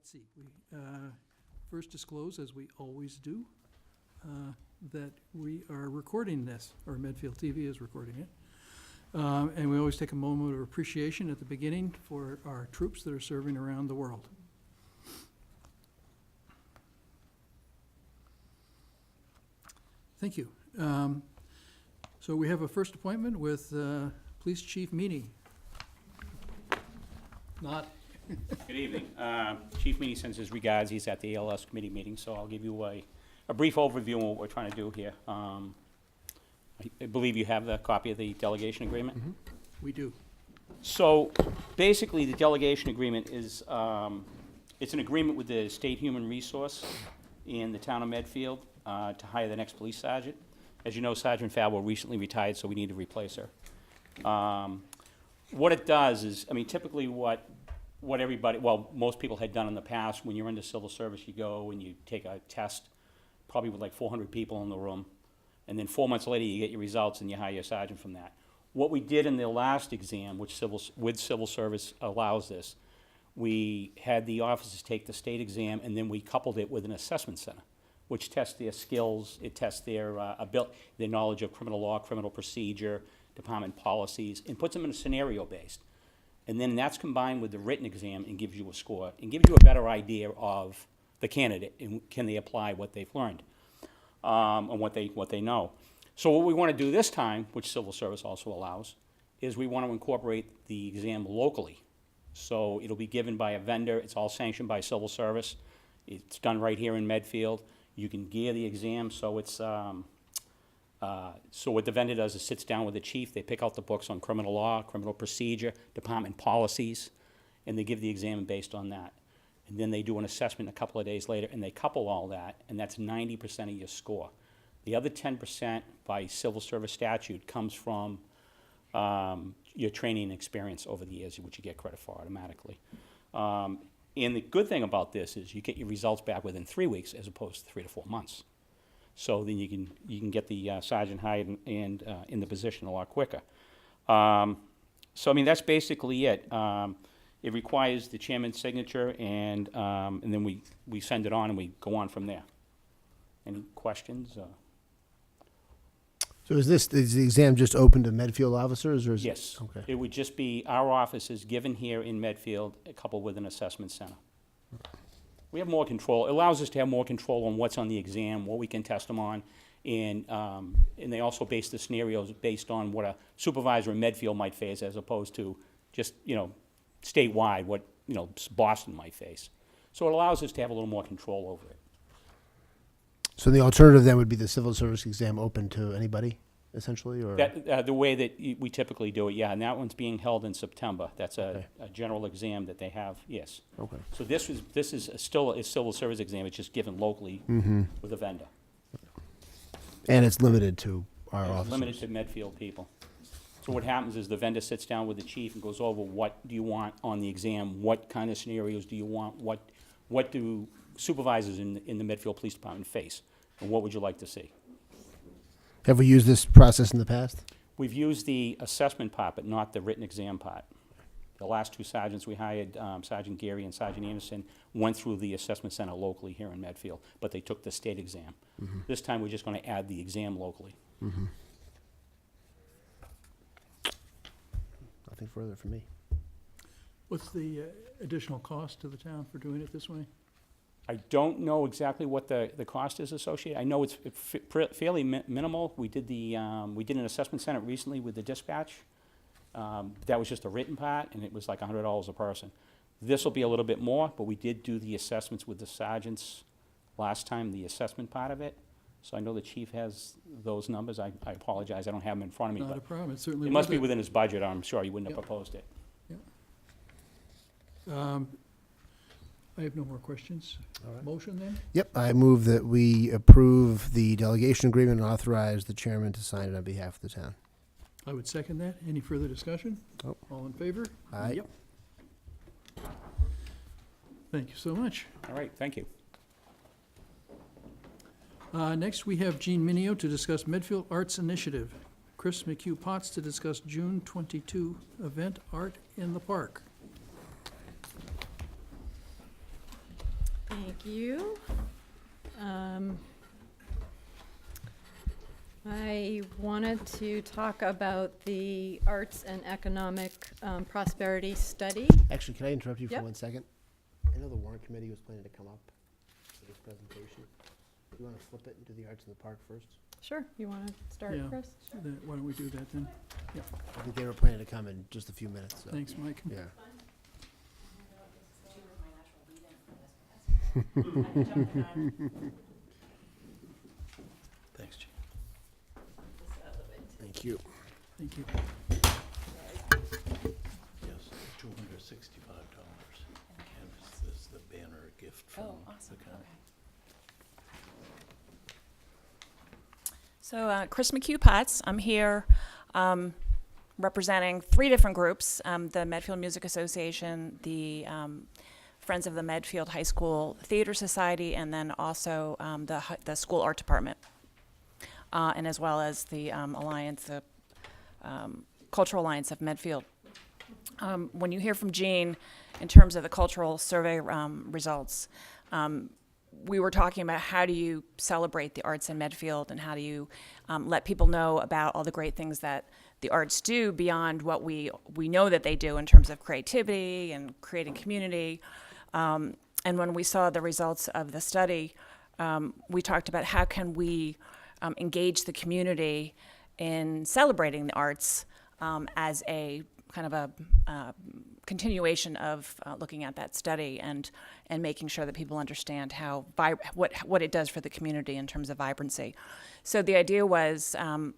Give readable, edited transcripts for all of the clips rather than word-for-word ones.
let's see, we first disclose, as we always do, that we are recording this, or Medfield TV is recording it. And we always take a moment of appreciation at the beginning for our troops that are serving around the world. Thank you. So we have a first appointment with Police Chief Meany. Not. Good evening. Chief Meany sends his regards. He's at the ALS committee meeting, so I'll give you a brief overview of what we're trying to do here. I believe you have the copy of the delegation agreement? Mm-hmm. We do. So basically, the delegation agreement is, it's an agreement with the state human resource in the town of Medfield to hire the next police sergeant. As you know, Sergeant Falbo recently retired, so we need to replace her. What it does is, I mean, typically what everybody, well, most people had done in the past, when you're into civil service, you go and you take a test, probably with like 400 people in the room, and then 4 months later, you get your results and you hire your sergeant from that. What we did in the last exam, which civil service allows this, we had the officers take the state exam, and then we coupled it with an assessment center, which tests their skills, it tests their their knowledge of criminal law, criminal procedure, department policies, and puts them in a scenario-based. And then that's combined with the written exam and gives you a score, and gives you a better idea of the candidate, and can they apply what they've learned, and what they know. So what we want to do this time, which civil service also allows, is we want to incorporate the exam locally. So it'll be given by a vendor, it's all sanctioned by civil service, it's done right here in Medfield. You can gear the exam, so it's, so what the vendor does is sits down with the chief, they pick out the books on criminal law, criminal procedure, department policies, and they give the exam based on that. And then they do an assessment a couple of days later, and they couple all that, and that's 90% of your score. The other 10% by civil service statute comes from your training and experience over the years, which you get credit for automatically. And the good thing about this is you get your results back within 3 weeks as opposed to 3 to 4 months. So then you can get the sergeant hired and in the position a lot quicker. So I mean, that's basically it. It requires the chairman's signature, and then we send it on and we go on from there. Any questions? So is the exam just open to Medfield officers, or is Yes. it? Okay. It would just be our offices given here in Medfield, coupled with an assessment center. We have more control. It allows us to have more control on what's on the exam, what we can test them on, and they also base the scenarios based on what a supervisor in Medfield might face, as opposed to just, statewide, what, Boston might face. So it allows us to have a little more control over it. So the alternative then would be the civil service exam open to anybody, essentially, or That, the way that we typically do it, yeah, and that one's being held in September. That's Okay. a general exam that they have, yes. okay. So this is still a civil service exam, it's just given locally with a vendor. And it's limited to our It's officers. limited to Medfield people. So what happens is the vendor sits down with the chief and goes over what do you want on the exam, what kind of scenarios do you want, what do supervisors in the Medfield Police Department face, and what would you like to see? Have we used this process in the past? We've used the assessment part, but not the written exam part. The last two sergeants we hired, Sergeant Gary and Sergeant Anderson, went through the assessment center locally here in Medfield, but they took the state exam. This time, we're just going to add the exam locally. Nothing further from me. What's the additional cost to the town for doing it this way? I don't know exactly what the cost is associated. I know it's fairly minimal. We did an assessment center recently with the dispatch. That was just a written part, and it was like $100 a person. This will be a little bit more, but we did do the assessments with the sergeants last time, the assessment part of it. So I know the chief has those numbers. I apologize, I don't have them in front of me. Not a But problem, it's certainly it must worth be it. within his budget, I'm sure he wouldn't have Yep. proposed it. I have no more questions. All right. Motion then? Yep, I move that we approve the delegation agreement and authorize the chairman to sign it on behalf of the town. I would second that. Any further discussion? Nope. All in favor? Aye. Yep. Thank you so much. All right, thank you. Next, we have Jean Minio to discuss Medfield Arts Initiative. Chris McHugh Potts to discuss June 22 event, Art in the Park. Thank you. I wanted to talk about the Arts and Economic Prosperity Study. Actually, can I interrupt you for Yep. 1 second? I know the warrant committee was planning to come up for this presentation. Do you want to flip it and do the arts in the park first? Sure, you want to start, Yeah. Chris? Why don't we do that then? I think they were planning to come in just a few minutes, so. Thanks, Mike. Yeah. Thanks, Chief. Thank you. Thank you. Yes, $265. And this is the banner gift from the county. So, Chris McHugh-Potts, I'm here representing 3 different groups, the Medfield Music Association, the Friends of the Medfield High School Theater Society, and then also the School Art Department, and as well as the Alliance, the Cultural Alliance of Medfield. When you hear from Jean in terms of the cultural survey results, we were talking about how do you celebrate the arts in Medfield and how do you let people know about all the great things that the arts do beyond what we know that they do in terms of creativity and creating community. And when we saw the results of the study, we talked about how can we engage the community in celebrating the arts as a kind of a continuation of looking at that study and making sure that people understand how what it does for the community in terms of vibrancy. So the idea was a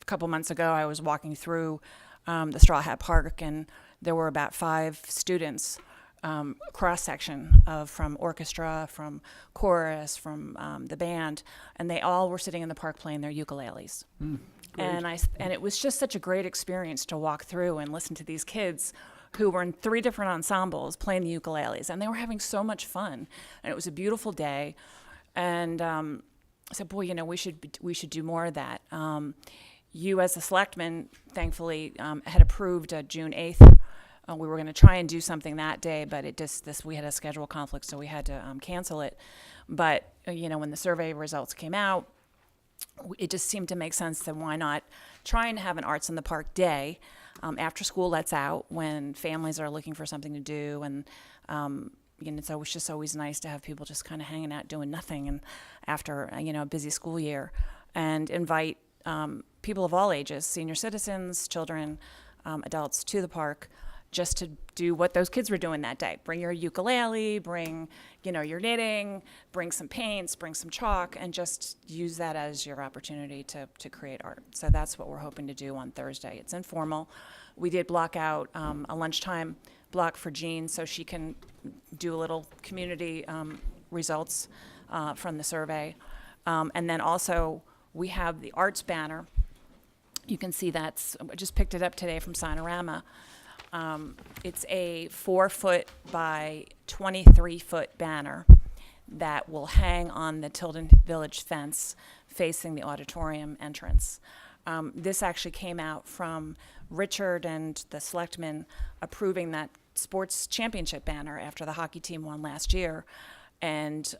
couple months ago I was walking through the Straw Hat Park, and there were about 5 students, cross section of from orchestra, from chorus, from the band, and they all were sitting in the park playing their ukuleles. And it was just such a great experience to walk through and listen to these kids who were in 3 different ensembles playing the ukuleles, and they were having so much fun. And it was a beautiful day, and I said, "Boy, you know, we should do more of that." You, as the Selectmen, thankfully had approved June 8th. We were going to try and do something that day, but we had a schedule conflict, so we had to cancel it. But you know, when the survey results came out, it just seemed to make sense that why not try and have an Arts in the Park day after school lets out, when families are looking for something to do, and you know, so it's just always nice to have people just kind of hanging out doing nothing, and after a busy school year, and invite people of all ages, senior citizens, children, adults, to the park, just to do what those kids were doing that day. Bring your ukulele, bring your knitting, bring some paints, bring some chalk, and just use that as your opportunity to create art. So that's what we're hoping to do on Thursday. It's informal. We did block out a lunchtime block for Jean so she can do a little community results from the survey. And then also we have the arts banner. You can see I just picked it up today from Sinorama. It's a 4-foot by 23-foot banner that will hang on the Tilden Village fence facing the auditorium entrance. This actually came out from Richard and the Selectmen approving that sports championship banner after the hockey team won last year. And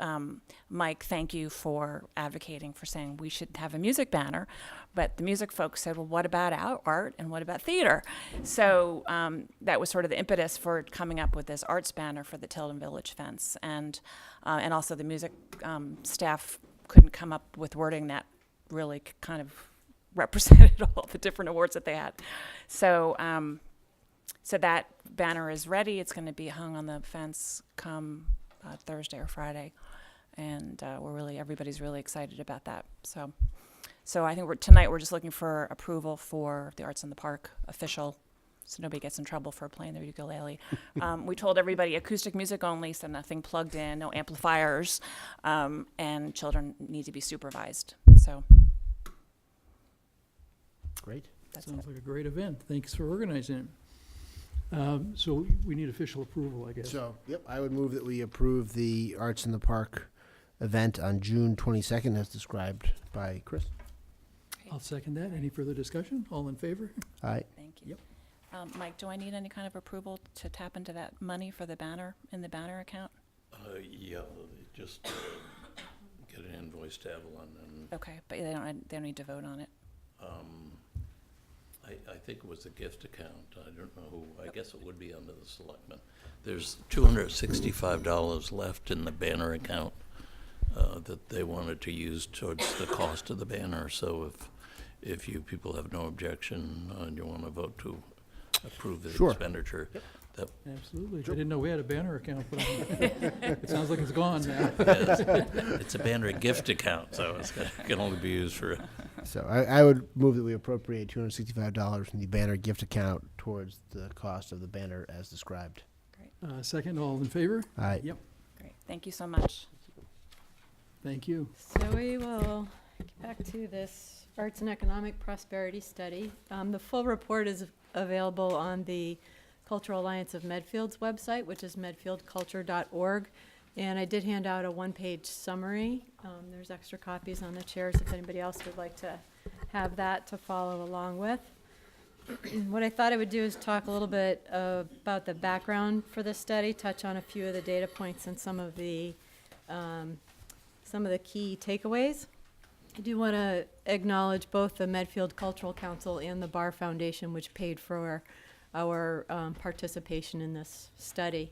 Mike, thank you for advocating for saying we should have a music banner. But the music folks said, well, what about art and what about theater? So that was sort of the impetus for coming up with this arts banner for the Tilden Village fence. And also the music staff couldn't come up with wording that really kind of represented all the different awards that they had. So so that banner is ready. It's going to be hung on the fence come Thursday or Friday, and everybody's really excited about that. So I think tonight we're just looking for approval for the Arts in the Park official, so nobody gets in trouble for playing their ukulele. We told everybody acoustic music only, so nothing plugged in, no amplifiers, and children need to be supervised. So Great. that's Sounds it. like a great event. Thanks for organizing it. So we need official approval, I guess. So, I would move that we approve the Arts in the Park event on June 22nd as described by Chris. I'll second that. Any further discussion? All in favor? Aye. Thank you. Mike, do I need any kind of approval to tap into that money for the banner in the banner account? Yeah, just get an invoice to Evelyn, and Okay, but they don't need to vote on it. I think it was a gift account. I don't know who, I guess it would be under the selectmen. There's $265 left in the banner account that they wanted to use towards the cost of the banner. So if you people have no objection and you want to vote to approve the Sure. expenditure, that Absolutely. I didn't know we had a banner account, but it sounds like it's gone now. yes, it's a banner gift account, so it can only be used for. So I would move that we appropriate $265 from the banner gift account towards the cost of the banner as described. Second, all in favor? Aye. Yep, Great, thank you so much. thank you. So we will get back to this Arts and Economic Prosperity Study. The full report is available on the Cultural Alliance of Medfield's website, which is medfieldculture.org. And I did hand out a one-page summary. There's extra copies on the chairs if anybody else would like to have that to follow along with. What I thought I would do is talk a little bit about the background for this study, touch on a few of the data points and some of the key takeaways. I do want to acknowledge both the Medfield Cultural Council and the Bar Foundation, which paid for our participation in this study.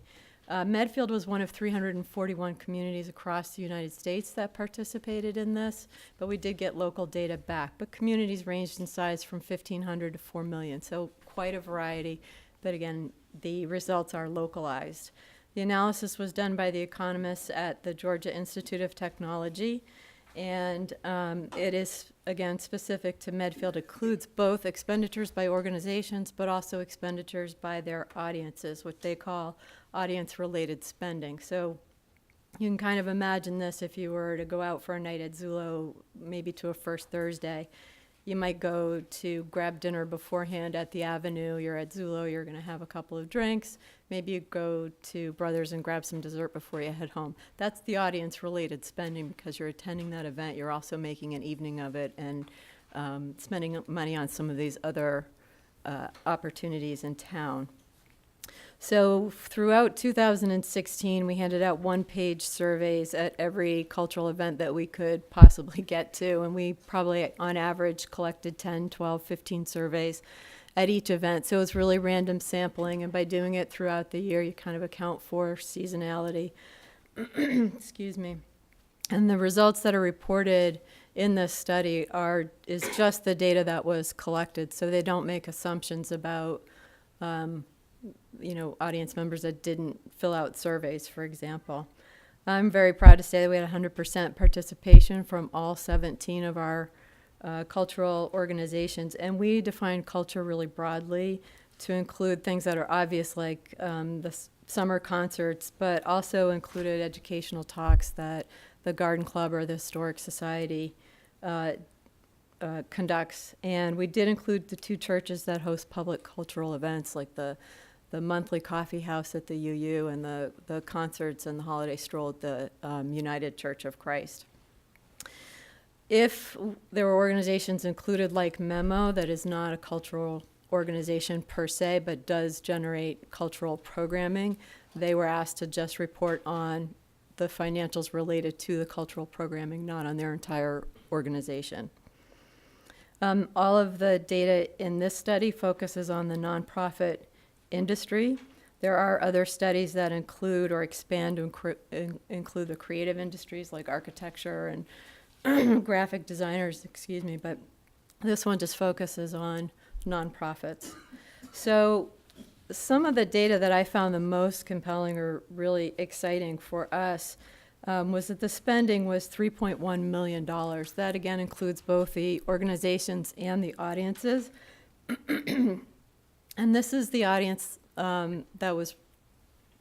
Medfield was one of 341 communities across the United States that participated in this, but we did get local data back. But communities ranged in size from 1,500 to 4 million, so quite a variety. But again, the results are localized. The analysis was done by the economists at the Georgia Institute of Technology, and it is, again, specific to Medfield. It includes both expenditures by organizations, but also expenditures by their audiences, what they call audience-related spending. So you can kind of imagine this if you were to go out for a night at Zulo, maybe to a First Thursday. You might go to grab dinner beforehand at the Avenue. You're at Zulo, you're going to have a couple of drinks. Maybe you go to Brothers and grab some dessert before you head home. That's the audience-related spending because you're attending that event. You're also making an evening of it and spending money on some of these other opportunities in town. So throughout 2016, we handed out one-page surveys at every cultural event that we could possibly get to, and we probably, on average, collected 10, 12, 15 surveys at each event. So it's really random sampling, and by doing it throughout the year, you kind of account for seasonality. Excuse me. And the results that are reported in this study is just the data that was collected, so they don't make assumptions about audience members that didn't fill out surveys, for example. I'm very proud to say that we had 100% participation from all 17 of our cultural organizations, and we define culture really broadly to include things that are obvious, like the summer concerts, but also included educational talks that the Garden Club or the Historic Society conducts. And we did include the two churches that host public cultural events, like the monthly coffee house at the UU and the concerts and the holiday stroll at the United Church of Christ. If there were organizations included like Memo, that is not a cultural organization per se, but does generate cultural programming, they were asked to just report on the financials related to the cultural programming, not on their entire organization. All of the data in this study focuses on the nonprofit industry. There are other studies that include or expand to include the creative industries like architecture and graphic designers, but this one just focuses on nonprofits. So some of the data that I found the most compelling or really exciting for us was that the spending was $3.1 million. That again includes both the organizations and the audiences. And this is the audience that was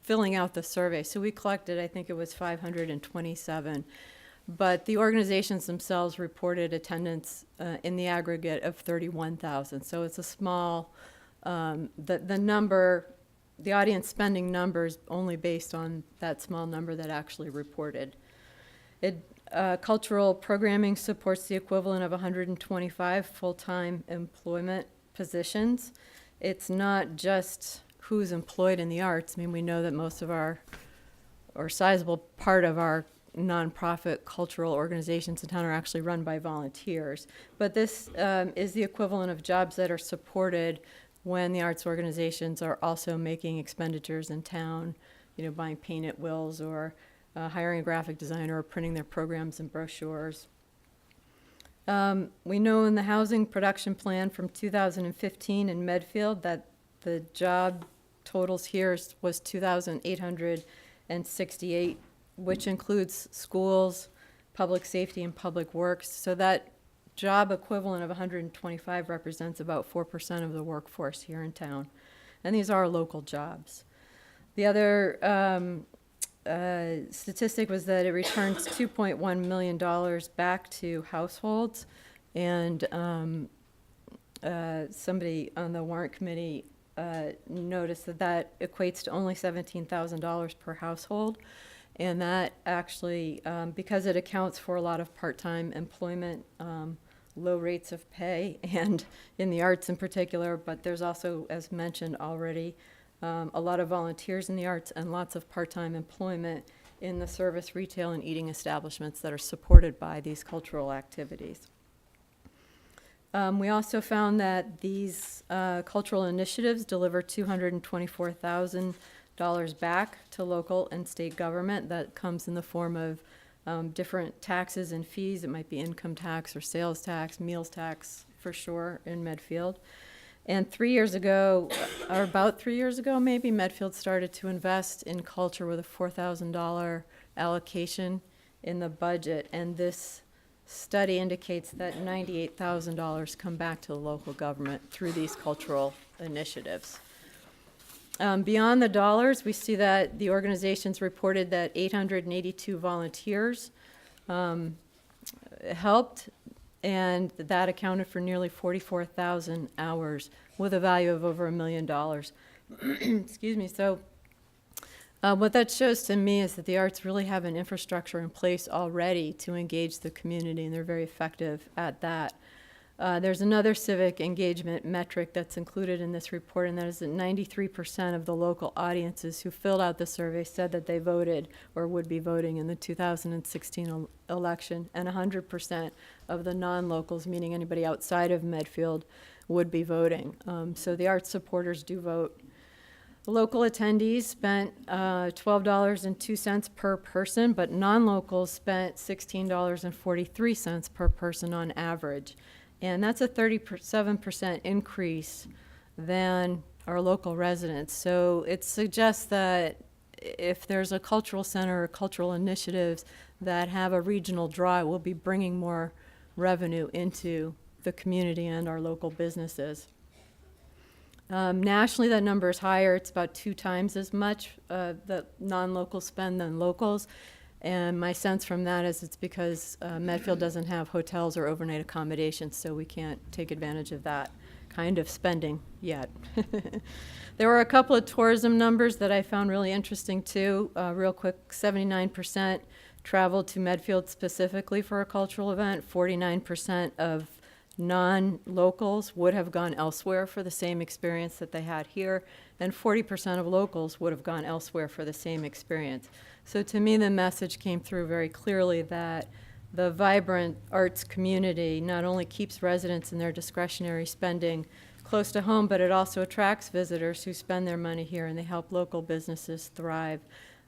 filling out the survey. So we collected, I think it was 527. But the organizations themselves reported attendance in the aggregate of 31,000. So it's a small, the audience spending numbers only based on that small number that actually reported. Cultural programming supports the equivalent of 125 full-time employment positions. It's not just who's employed in the arts. I mean, we know that most of our or sizable part of our nonprofit cultural organizations in town are actually run by volunteers. But this is the equivalent of jobs that are supported when the arts organizations are also making expenditures in town, you know, buying paint at Will's, or hiring a graphic designer, or printing their programs and brochures. We know in the housing production plan from 2015 in Medfield that the job totals here was 2,868, which includes schools, public safety, and public works. So that job equivalent of 125 represents about 4% of the workforce here in town. And these are local jobs. The other statistic was that it returns $2.1 million back to households. And somebody on the warrant committee noticed that that equates to only $17,000 per household. And that actually, because it accounts for a lot of part-time employment, low rates of pay, and in the arts in particular, but there's also, as mentioned already, a lot of volunteers in the arts and lots of part-time employment in the service, retail, and eating establishments that are supported by these cultural activities. We also found that these cultural initiatives deliver $224,000 back to local and state government. That comes in the form of different taxes and fees. It might be income tax or sales tax, meals tax for sure in Medfield. And 3 years ago, or about 3 years ago maybe, Medfield started to invest in culture with a $4,000 allocation in the budget. And this study indicates that $98,000 come back to the local government through these cultural initiatives. Beyond the dollars, we see that the organizations reported that 882 volunteers helped, and that accounted for nearly 44,000 hours with a value of over $1 million. Excuse me. So what that shows to me is that the arts really have an infrastructure in place already to engage the community, and they're very effective at that. There's another civic engagement metric that's included in this report, and that is that 93% of the local audiences who filled out the survey said that they voted or would be voting in the 2016 election, and 100% of the non-locals, meaning anybody outside of Medfield, would be voting. So the arts supporters do vote. The local attendees spent $12.02 per person, but non-locals spent $16.43 per person on average. And that's a 37% increase than our local residents. So it suggests that if there's a cultural center or cultural initiatives that have a regional draw, it will be bringing more revenue into the community and our local businesses. Nationally, that number is higher. It's about 2 times as much that non-locals spend than locals. And my sense from that is it's because Medfield doesn't have hotels or overnight accommodations, so we can't take advantage of that kind of spending yet. There were a couple of tourism numbers that I found really interesting too. Real quick, 79% traveled to Medfield specifically for a cultural event. 49% of non-locals would have gone elsewhere for the same experience that they had here, and 40% of locals would have gone elsewhere for the same experience. So to me, the message came through very clearly that the vibrant arts community not only keeps residents and their discretionary spending close to home, but it also attracts visitors who spend their money here, and they help local businesses thrive.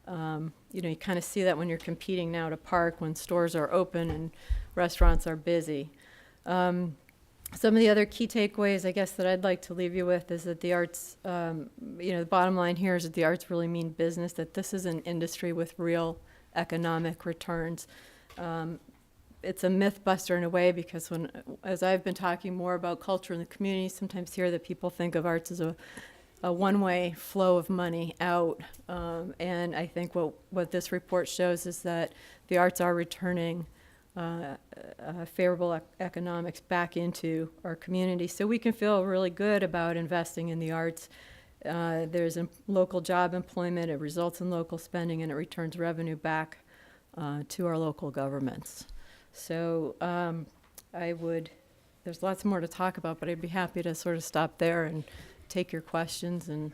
You kind of see that when you're competing now to park, when stores are open and restaurants are busy. Some of the other key takeaways, I guess, that I'd like to leave you with is that the arts, the bottom line here is that the arts really mean business, that this is an industry with real economic returns. It's a myth buster in a way, because as I've been talking more about culture in the community, sometimes here that people think of arts as a one-way flow of money out. And I think what this report shows is that the arts are returning favorable economics back into our community. So we can feel really good about investing in the arts. There's local job employment, it results in local spending, and it returns revenue back to our local governments. So there's lots more to talk about, but I'd be happy to sort of stop there and take your questions and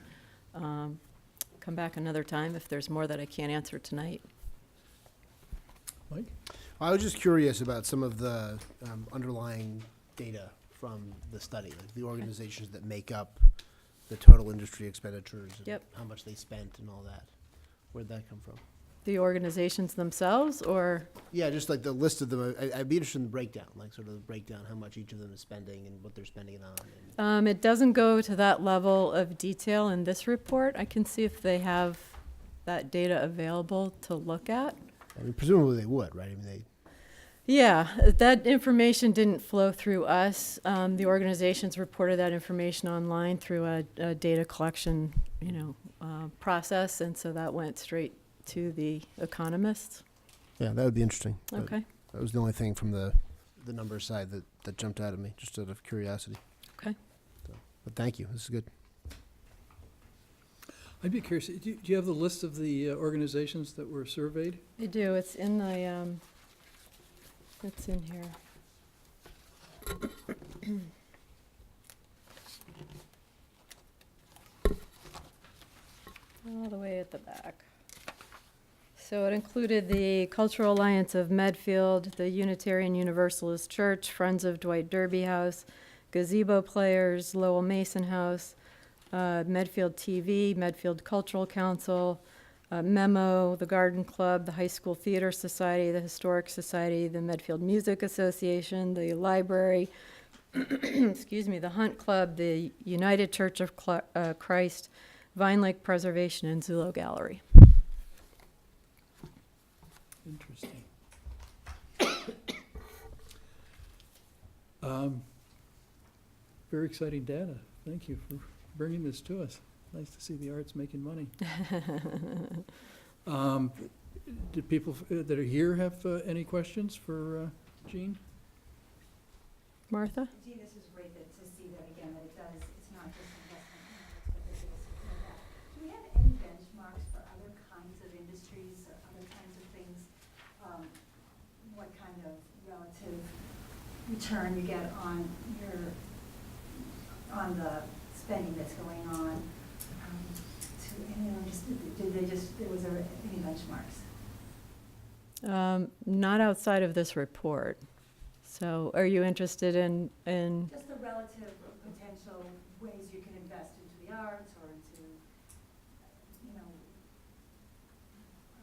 come come back another time if there's more that I can't answer tonight. Mike? I was just curious about some of the underlying data from the study, like the organizations that make up the total industry expenditures. And Yep. how much they spent and all that. Where'd that come from? The organizations themselves, or, Yeah, just like the list of them. I'd be interested in the breakdown, like sort of the breakdown, how much each of them is spending and what they're spending it on. And it doesn't go to that level of detail in this report. I can see if they have that data available to look at. I mean, presumably they would, right? I mean, Yeah, that information didn't flow through us. The organizations reported that information online through a data collection, process, and so that went straight to the economists. yeah, that would be interesting. But Okay, that was the only thing from the numbers side that jumped out at me, just out of curiosity. okay. But thank you. This is good. I'd be curious, do you have the list of the organizations that were surveyed? I do, it's in the, it's in here. All the way at the back. So it included the Cultural Alliance of Medfield, the Unitarian Universalist Church, Friends of Dwight Derby House, Gazebo Players, Lowell Mason House, Medfield TV, Medfield Cultural Council, Memo, the Garden Club, the High School Theater Society, the Historic Society, the Medfield Music Association, the library, excuse me, the Hunt Club, the United Church of Christ, Vine Lake Preservation, and Zulo Gallery. Interesting. Very exciting data. Thank you for bringing this to us. Nice to see the arts making money. Do people that are here have any questions for Jean? Martha? Gee, this is great to see that again, that it does, it's not just investment, but that it's like that. Do we have any benchmarks for other kinds of industries or other kinds of things? What kind of relative return you get on the spending that's going on? Was there any benchmarks? Not outside of this report. So are you interested in Just the relative potential ways you can invest into the arts or into,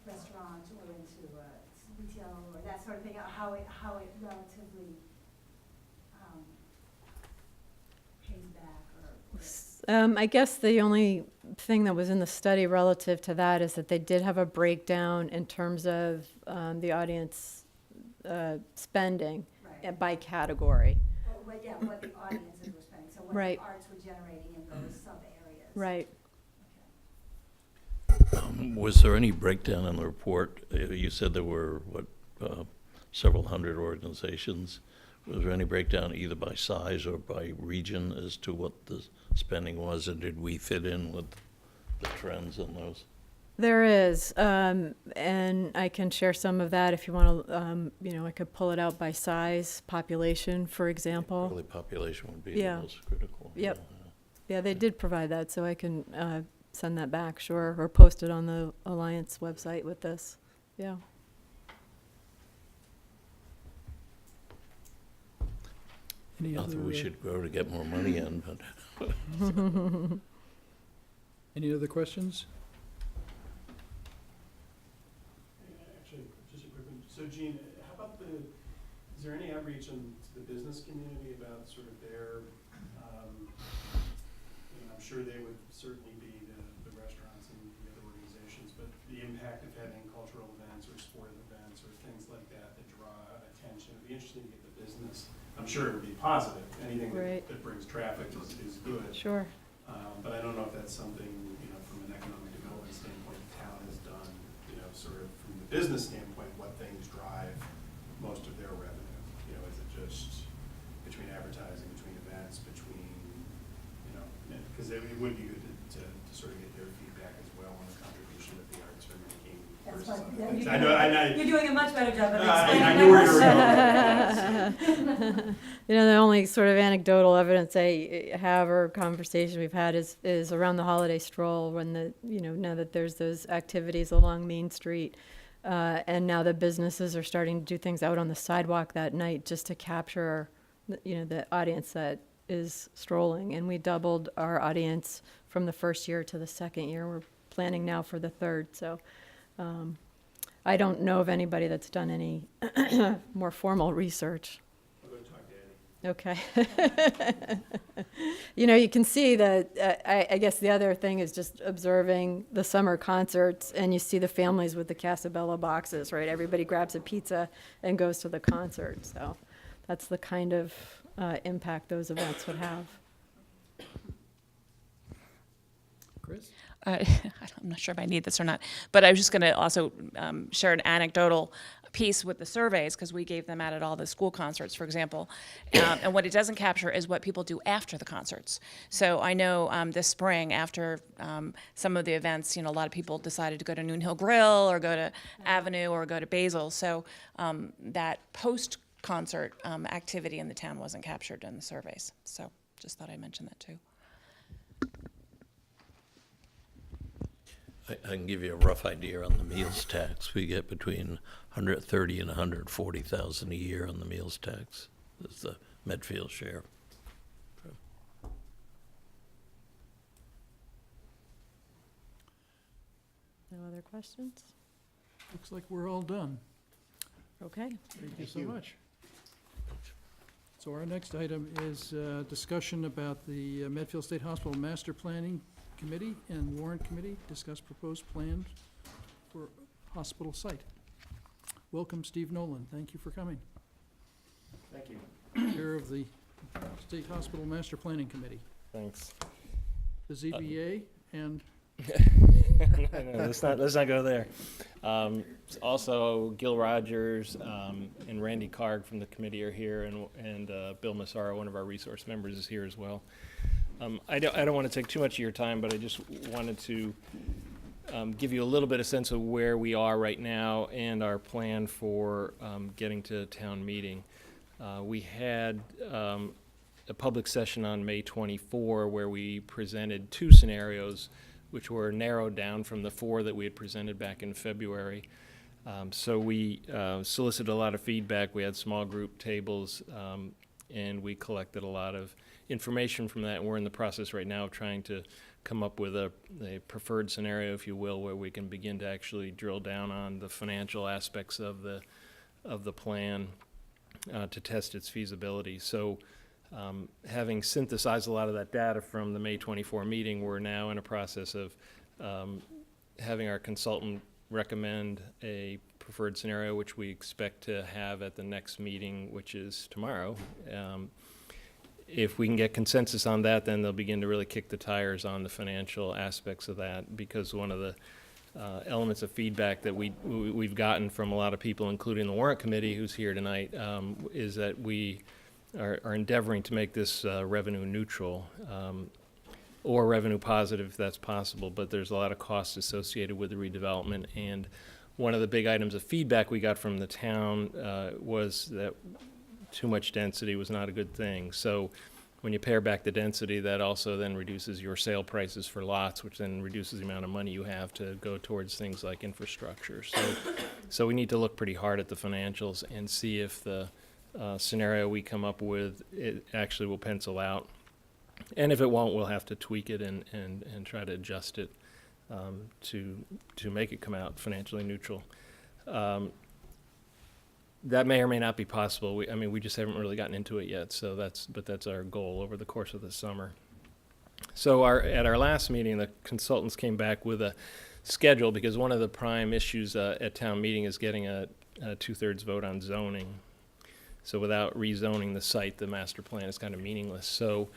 restaurants or into retail or that sort of thing, how it relatively pays back or I guess the only thing that was in the study relative to that is that they did have a breakdown in terms of the audience spending right. by category. What the audiences were spending, so what Right. the arts were generating in those sub-areas. Right. Was there any breakdown in the report? You said there were, several hundred organizations. Was there any breakdown either by size or by region as to what the spending was, and did we fit in with the trends in those? There is, and I can share some of that if you want to, I could pull it out by size, population, for example. Probably population would be Yeah. the most critical. Yep. Yeah. Yeah, they did provide that, so I can send that back, sure, or post it on the Alliance website with this. Yeah. Any Not other, that we should grow to get more money in, but any other questions? Actually, just a quick one. So Jean, how about is there any outreach to the business community about sort of their, I'm sure they would certainly be the restaurants and the other organizations, but the impact of having cultural events or sport events or things like that that draw attention. It'd be interesting to get the business. I'm sure it would be positive. Anything Right. that brings traffic is good. Sure. But I don't know if that's something, from an economic development standpoint, the town has done, sort of from the business standpoint, what things drive most of their revenue. Is it just between advertising, between events, between, because it would be good to to sort of get their feedback as well on the contribution that the arts are making That's versus fine. other Yeah, things. you- I know. You're doing a much better job of I explaining knew where you were that. going. You know, the only sort of anecdotal evidence I have or conversation we've had is around the holiday stroll when now that there's those activities along Main Street. And now the businesses are starting to do things out on the sidewalk that night just to capture, the audience that is strolling. And we doubled our audience from the first year to the second year. We're planning now for the third. So I don't know of anybody that's done any more formal research. I'll go talk to Eddie. Okay. You can see that, I guess the other thing is just observing the summer concerts, and you see the families with the Casabella boxes, right? Everybody grabs a pizza and goes to the concert. So that's the kind of impact those events would have. Chris? I'm not sure if I need this or not, but I was just going to also share an anecdotal piece with the surveys, because we gave them out at all the school concerts, for example. And what it doesn't capture is what people do after the concerts. So I know this spring, after some of the events, a lot of people decided to go to Noon Hill Grill or go to Avenue or go to Basil. So that post-concert activity in the town wasn't captured in the surveys. So just thought I'd mention that too. I can give you a rough idea on the meals tax. We get between 130 and 140,000 a year on the meals tax. That's the Medfield share. No other questions? Looks like we're all done. Okay. Thank you so much. So our next item is discussion about the Medfield State Hospital Master Planning Committee and Warrant Committee, discuss proposed plans for hospital site. Welcome, Steve Nolan. Thank you for coming. Thank you. Chair of the State Hospital Master Planning Committee, Thanks. the ZBA, and No, let's not go there. Also, Gil Rogers and Randy Karg from the committee are here, and Bill Massaro, one of our resource members, is here as well. I don't want to take too much of your time, but I just wanted to give you a little bit of sense of where we are right now and our plan for getting to town meeting. We had a public session on May 24 where we presented 2 scenarios, which were narrowed down from the 4 that we had presented back in February. So we solicited a lot of feedback. We had small group tables, and we collected a lot of information from that. And we're in the process right now of trying to come up with a preferred scenario, if you will, where we can begin to actually drill down on the financial aspects of the plan to test its feasibility. So having synthesized a lot of that data from the May 24 meeting, we're now in a process of having our consultant recommend a preferred scenario, which we expect to have at the next meeting, which is tomorrow. If we can get consensus on that, then they'll begin to really kick the tires on the financial aspects of that, because one of the elements of feedback that we've gotten from a lot of people, including the Warrant Committee, who's here tonight, is that we are endeavoring to make this revenue neutral or revenue positive if that's possible, but there's a lot of costs associated with the redevelopment. And one of the big items of feedback we got from the town was that too much density was not a good thing. So when you pare back the density, that also then reduces your sale prices for lots, which then reduces the amount of money you have to go towards things like infrastructure. So we need to look pretty hard at the financials and see if the scenario we come up with, it actually will pencil out. And if it won't, we'll have to tweak it and try to adjust it to make it come out financially neutral. That may or may not be possible. We just haven't really gotten into it yet. So that's our goal over the course of the summer. So at our last meeting, the consultants came back with a schedule, because one of the prime issues at town meeting is getting a 2/3 vote on zoning. So without rezoning the site, the master plan is kind of meaningless. So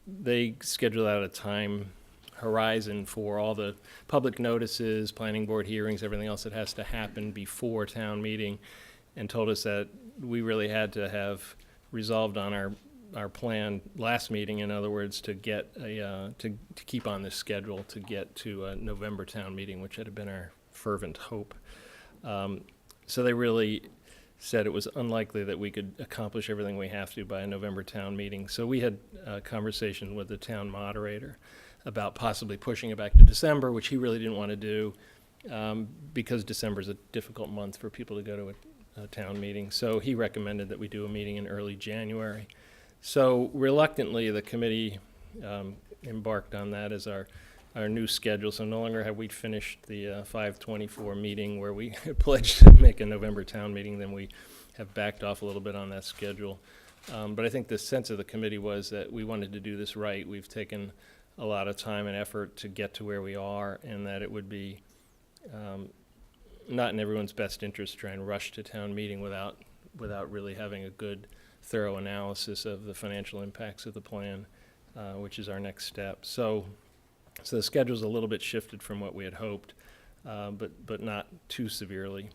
they scheduled out a time horizon for all the public notices, planning board hearings, everything else that has to happen before town meeting, and told us that we really had to have resolved on our our plan last meeting, in other words, to get to keep on this schedule to get to a November town meeting, which had been our fervent hope. So they really said it was unlikely that we could accomplish everything we have to by a November town meeting. So we had a conversation with the town moderator about possibly pushing it back to December, which he really didn't want to do because December is a difficult month for people to go to a town meeting. So he recommended that we do a meeting in early January. So reluctantly, the committee embarked on that as our new schedule. So no longer have we finished the 5/24 meeting where we pledged to make a November town meeting. Then we have backed off a little bit on that schedule. But I think the sense of the committee was that we wanted to do this right. We've taken a lot of time and effort to get to where we are, and that it would be not in everyone's best interest to try and rush to town meeting without really having a good, thorough analysis of the financial impacts of the plan, which is our next step. So the schedule's a little bit shifted from what we had hoped, but not too severely.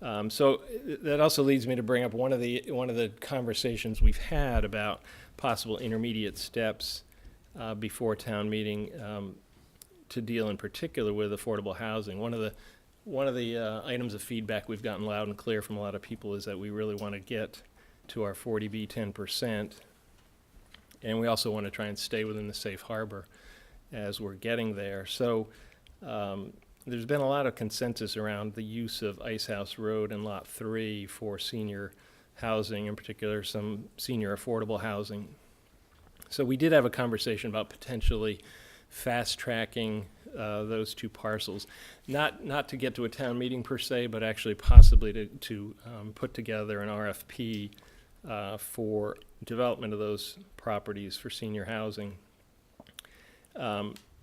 So that also leads me to bring up one of the conversations we've had about possible intermediate steps before town meeting to deal in particular with affordable housing. One of the items of feedback we've gotten loud and clear from a lot of people is that we really want to get to our 40B 10%, and we also want to try and stay within the safe harbor as we're getting there. So there's been a lot of consensus around the use of Ice House Road and Lot 3 for senior housing, in particular some senior affordable housing. So we did have a conversation about potentially fast-tracking those two parcels, not to get to a town meeting per se, but actually possibly to put together an RFP for development of those properties for senior housing.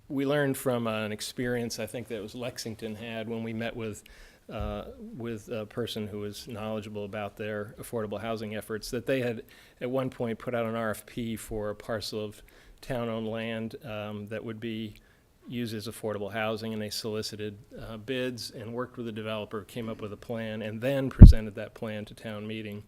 We learned from an experience I think that was Lexington had when we met with a person who was knowledgeable about their affordable housing efforts, that they had at one point put out an RFP for a parcel of town-owned land that would be used as affordable housing, and they solicited bids and worked with the developer, came up with a plan, and then presented that plan to town meeting,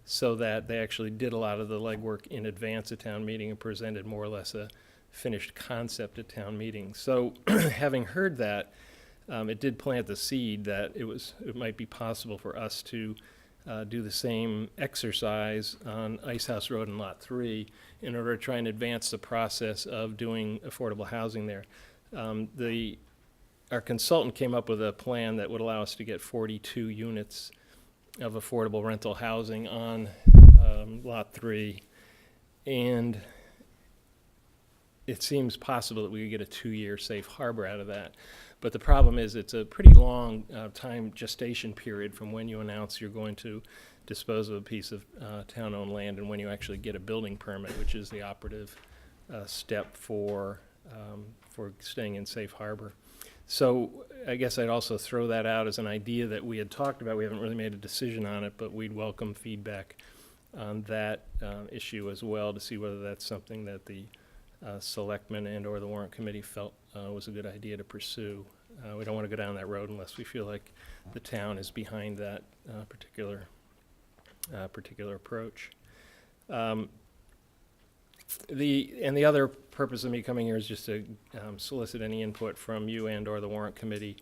so that they actually did a lot of the legwork in advance of town meeting and presented more or less a finished concept at town meeting. So having heard that, it did plant the seed that it might be possible for us to do the same exercise on Ice House Road and Lot 3 in order to try and advance the process of doing affordable housing there. Our consultant came up with a plan that would allow us to get 42 units of affordable rental housing on Lot 3, and it seems possible that we could get a 2-year safe harbor out of that. But the problem is it's a pretty long time gestation period from when you announce you're going to dispose of a piece of town-owned land and when you actually get a building permit, which is the operative step for staying in safe harbor. So I guess I'd also throw that out as an idea that we had talked about. We haven't really made a decision on it, but we'd welcome feedback on that issue as well to see whether that's something that the Selectmen and or the warrant committee felt was a good idea to pursue. We don't want to go down that road unless we feel like the town is behind that particular approach. The other purpose of me coming here is just to solicit any input from you and or the warrant committee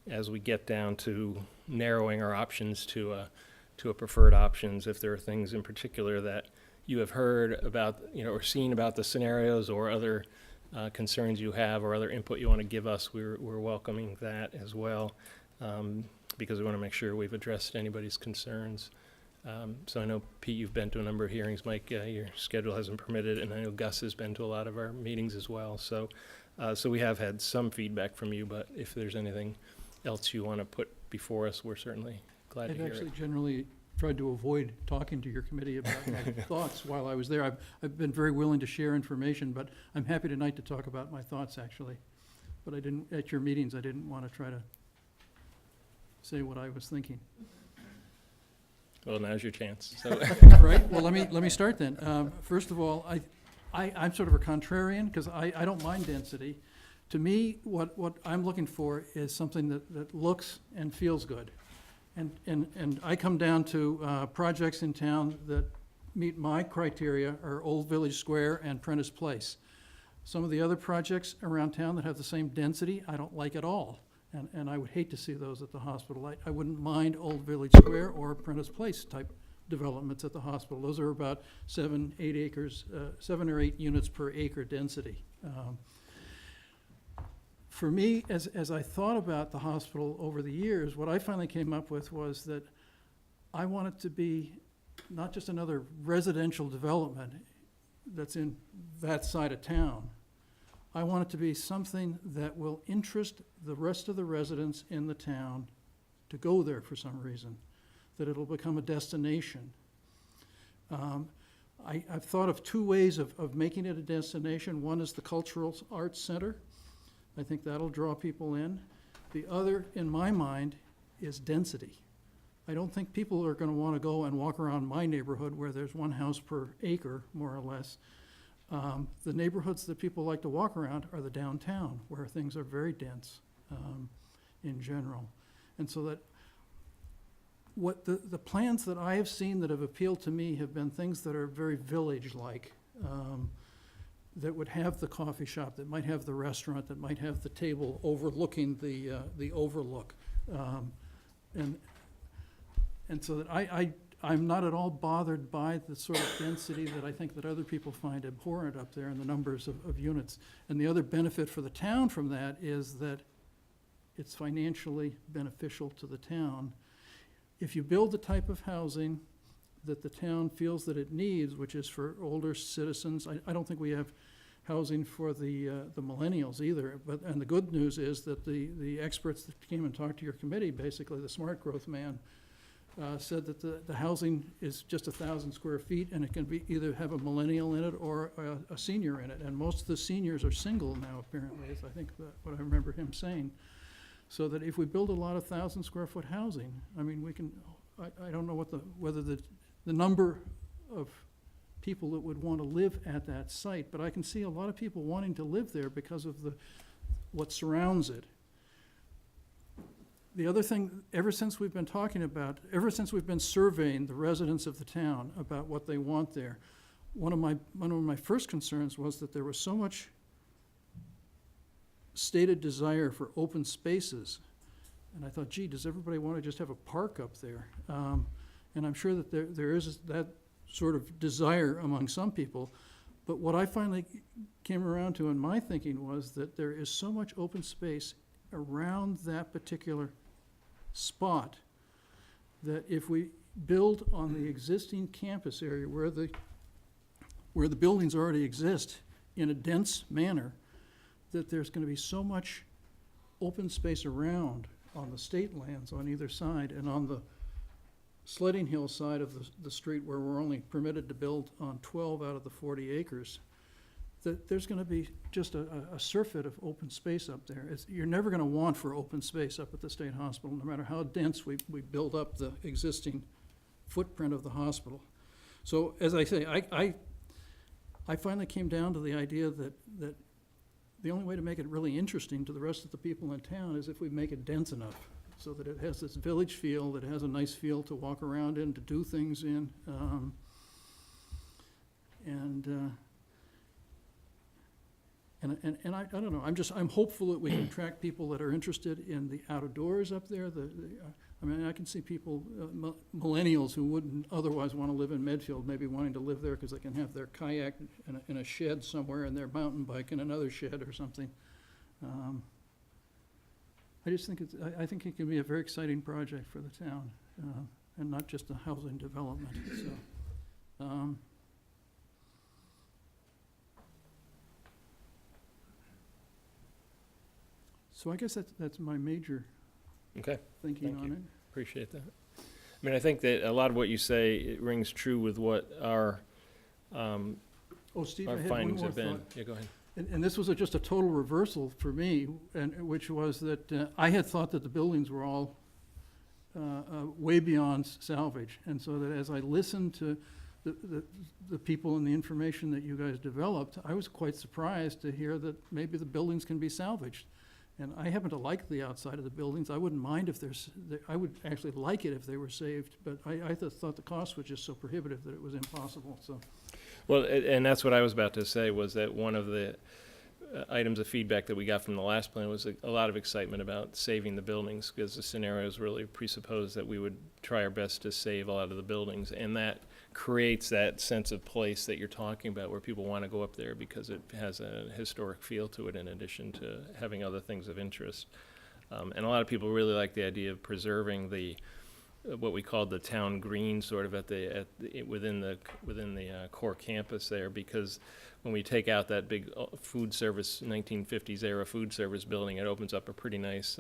as we get down to narrowing our options to a preferred options. If there are things in particular that you have heard about, or seen about the scenarios, or other concerns you have, or other input you want to give us, we're welcoming that as well, because we want to make sure we've addressed anybody's concerns. So I know, Pete, you've been to a number of hearings. Mike, your schedule hasn't permitted, and I know Gus has been to a lot of our meetings as well. So we have had some feedback from you, but if there's anything else you want to put before us, we're certainly glad to hear it. I've actually generally tried to avoid talking to your committee about my thoughts while I was there. I've been very willing to share information, but I'm happy tonight to talk about my thoughts, actually. But I didn't, at your meetings, I didn't want to try to say what I was thinking. Well, now's your chance. So. Right, well, let me start then. First of all, I'm sort of a contrarian, because I don't mind density. To me, what I'm looking for is something that looks and feels good. And I come down to projects in town that meet my criteria are Old Village Square and Prentice Place. Some of the other projects around town that have the same density, I don't like at all. And I would hate to see those at the hospital. I wouldn't mind Old Village Square or Prentice Place type developments at the hospital. Those are about 7 or 8 units per acre density. For me, as I thought about the hospital over the years, what I finally came up with was that I want it to be not just another residential development that's in that side of town. I want it to be something that will interest the rest of the residents in the town to go there for some reason, that it'll become a destination. I've thought of 2 ways of making it a destination. One is the Cultural Arts Center. I think that'll draw people in. The other, in my mind, is density. I don't think people are gonna wanna go and walk around my neighborhood where there's 1 house per acre, more or less. The neighborhoods that people like to walk around are the downtown, where things are very dense in general. And so that what the plans that I have seen that have appealed to me have been things that are very village-like, that would have the coffee shop, that might have the restaurant, that might have the table overlooking the overlook. And so that I'm not at all bothered by the sort of density that I think that other people find abhorrent up there in the numbers of units. And the other benefit for the town from that is that it's financially beneficial to the town. If you build the type of housing that the town feels that it needs, which is for older citizens, I don't think we have housing for the millennials either. And the good news is that the experts that came and talked to your committee, basically the smart growth man, said that the housing is just 1,000 square feet, and it can be either have a millennial in it or a senior in it. And most of the seniors are single now, apparently, is I think what I remember him saying. So that if we build a lot of 1,000 square foot housing, I mean, we can, I don't know whether the number of people that would want to live at that site, but I can see a lot of people wanting to live there because of what surrounds it. The other thing, ever since we've been surveying the residents of the town about what they want there, one of my first concerns was that there was so much stated desire for open spaces. And I thought, gee, does everybody want to just have a park up there? And I'm sure that there is that sort of desire among some people. But what I finally came around to in my thinking was that there is so much open space around that particular spot that if we build on the existing campus area where the buildings already exist in a dense manner, that there's going to be so much open space around on the state lands on either side, and on the Sledding Hill side of the street where we're only permitted to build on 12 out of the 40 acres, that there's going to be just a surfeit of open space up there. You're never going to want for open space up at the state hospital, no matter how dense we build up the existing footprint of the hospital. So as I say, I finally came down to the idea that the only way to make it really interesting to the rest of the people in town is if we make it dense enough, so that it has this village feel, that it has a nice feel to walk around in, to do things in. And I don't know, I'm hopeful that we can attract people that are interested in the outdoors up there. I mean, I can see people, millennials who wouldn't otherwise want to live in Medfield, maybe wanting to live there because they can have their kayak in a shed somewhere and their mountain bike in another shed or something. I just think I think it can be a very exciting project for the town, and not just a housing development. So I guess that's my major Okay, thinking Thank on you. it. appreciate that. I mean, I think that a lot of what you say, it rings true with what our Oh, Steve, I had one findings more have been. thought. Yeah, go ahead. And this was just a total reversal for me, which was that I had thought that the buildings were all way beyond salvage. And so that as I listened to the people and the information that you guys developed, I was quite surprised to hear that maybe the buildings can be salvaged. And I happen to like the outside of the buildings. I wouldn't mind if I would actually like it if they were saved, but I thought the cost was just so prohibitive that it was impossible, so. Well, and that's what I was about to say, was that one of the items of feedback that we got from the last plan was a lot of excitement about saving the buildings, because the scenarios really presupposed that we would try our best to save a lot of the buildings, and that creates that sense of place that you're talking about, where people want to go up there because it has a historic feel to it in addition to having other things of interest. And a lot of people really like the idea of preserving the what we called the town green, sort of within the core campus there, because when we take out that big food service, 1950s era food service building, it opens up a pretty nice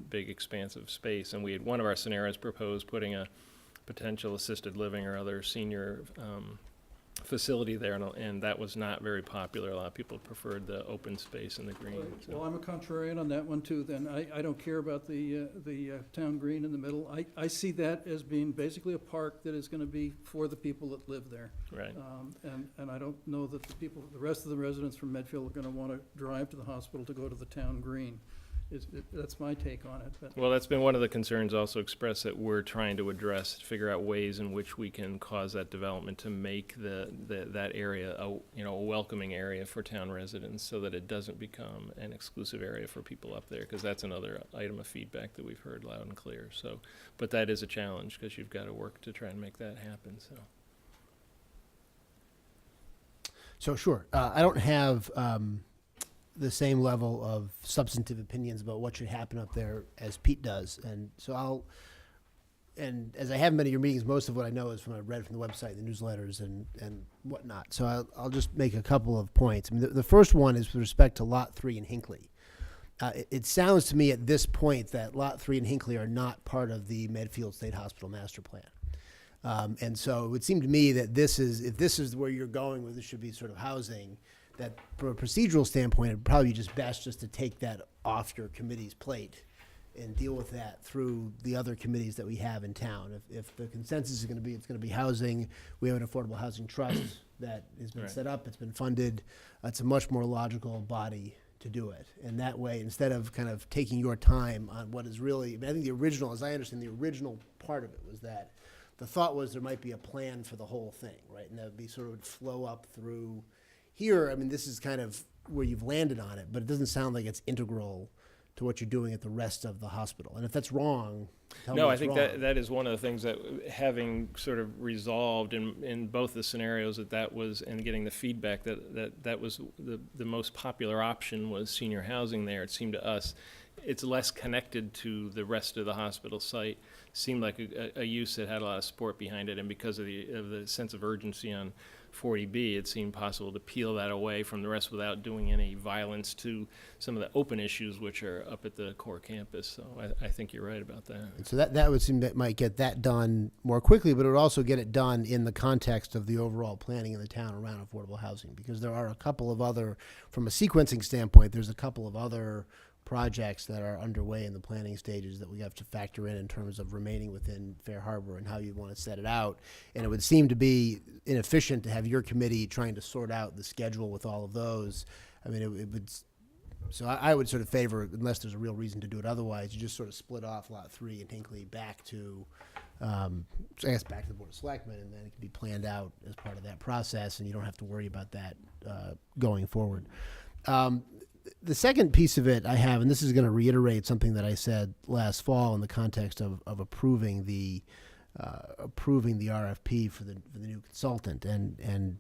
big expansive space. And one of our scenarios proposed putting a potential assisted living or other senior facility there, and that was not very popular. A lot of people preferred the open space and the green. So. Well, I'm a contrarian on that one too, then. I don't care about the town green in the middle. I see that as being basically a park that is gonna be for the people that live there. Right. And I don't know that the rest of the residents from Medfield are gonna wanna drive to the hospital to go to the town green. That's my take on it, but. Well, that's been one of the concerns also expressed that we're trying to address, to figure out ways in which we can cause that development to make that area a welcoming area for town residents, so that it doesn't become an exclusive area for people up there, because that's another item of feedback that we've heard loud and clear. So, but that is a challenge, because you've got to work to try and make that happen. So sure, I don't have the same level of substantive opinions about what should happen up there as Pete does, and so and as I haven't been at your meetings, most of what I know is from what I read from the website, the newsletters, and whatnot. So I'll just make a couple of points. I mean, the first one is with respect to Lot 3 and Hinckley. It sounds to me at this point that Lot 3 and Hinckley are not part of the Medfield State Hospital Master Plan. And so it would seem to me that if this is where you're going, where this should be sort of housing, that from a procedural standpoint, it'd probably be just best just to take that off your committee's plate and deal with that through the other committees that we have in town. If the consensus is going to be housing, we have an affordable housing trust that has been set up, it's been funded. It's a much more logical body to do it. And that way, instead of kind of taking your time on what is really, I think the original, as I understand, the original part of it was that the thought was there might be a plan for the whole thing, right? And that would be sort of would flow up through here. I mean, this is kind of where you've landed on it, but it doesn't sound like it's integral to what you're doing at the rest of the hospital. And if that's wrong, tell me No, I it's think wrong. that is one of the things that, having sort of resolved in both the scenarios, that was, and getting the feedback that was the most popular option was senior housing there. It seemed to us it's less connected to the rest of the hospital site. Seemed like a use that had a lot of support behind it, and because of the sense of urgency on 40B, it seemed possible to peel that away from the rest without doing any violence to some of the open issues which are up at the core campus. So I think you're right about that. And so that would seem that might get that done more quickly, but it would also get it done in the context of the overall planning in the town around affordable housing, because there are a couple of other, from a sequencing standpoint, there's a couple of other projects that are underway in the planning stages that we have to factor in terms of remaining within Fair Harbor and how you want to set it out. And it would seem to be inefficient to have your committee trying to sort out the schedule with all of those. I mean, it would, so I would sort of favor, unless there's a real reason to do it otherwise, you just sort of split off Lot 3 and Hinckley back to, I guess back to the Board of Selectmen, and then it can be planned out as part of that process, and you don't have to worry about that going forward. The second piece of it I have, and this is going to reiterate something that I said last fall in the context of approving the RFP for the new consultant, and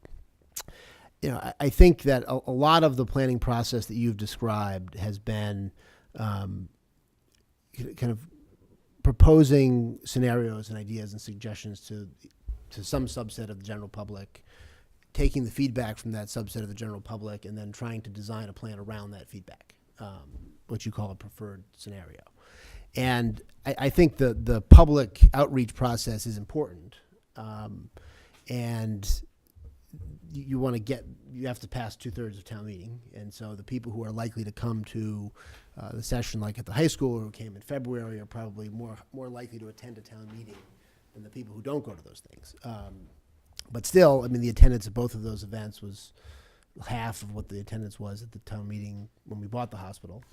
you know, I think that a lot of the planning process that you've described has been kind of proposing scenarios and ideas and suggestions to some subset of the general public, taking the feedback from that subset of the general public, and then trying to design a plan around that feedback, what you call a preferred scenario. And I think the public outreach process is important, and you have to pass 2/3 of town meeting, and so the people who are likely to come to the session, like at the high school, or who came in February, are probably more likely to attend a town meeting than the people who don't go to those things. But still, I mean, the attendance at both of those events was half of what the attendance was at the town meeting when we bought the hospital.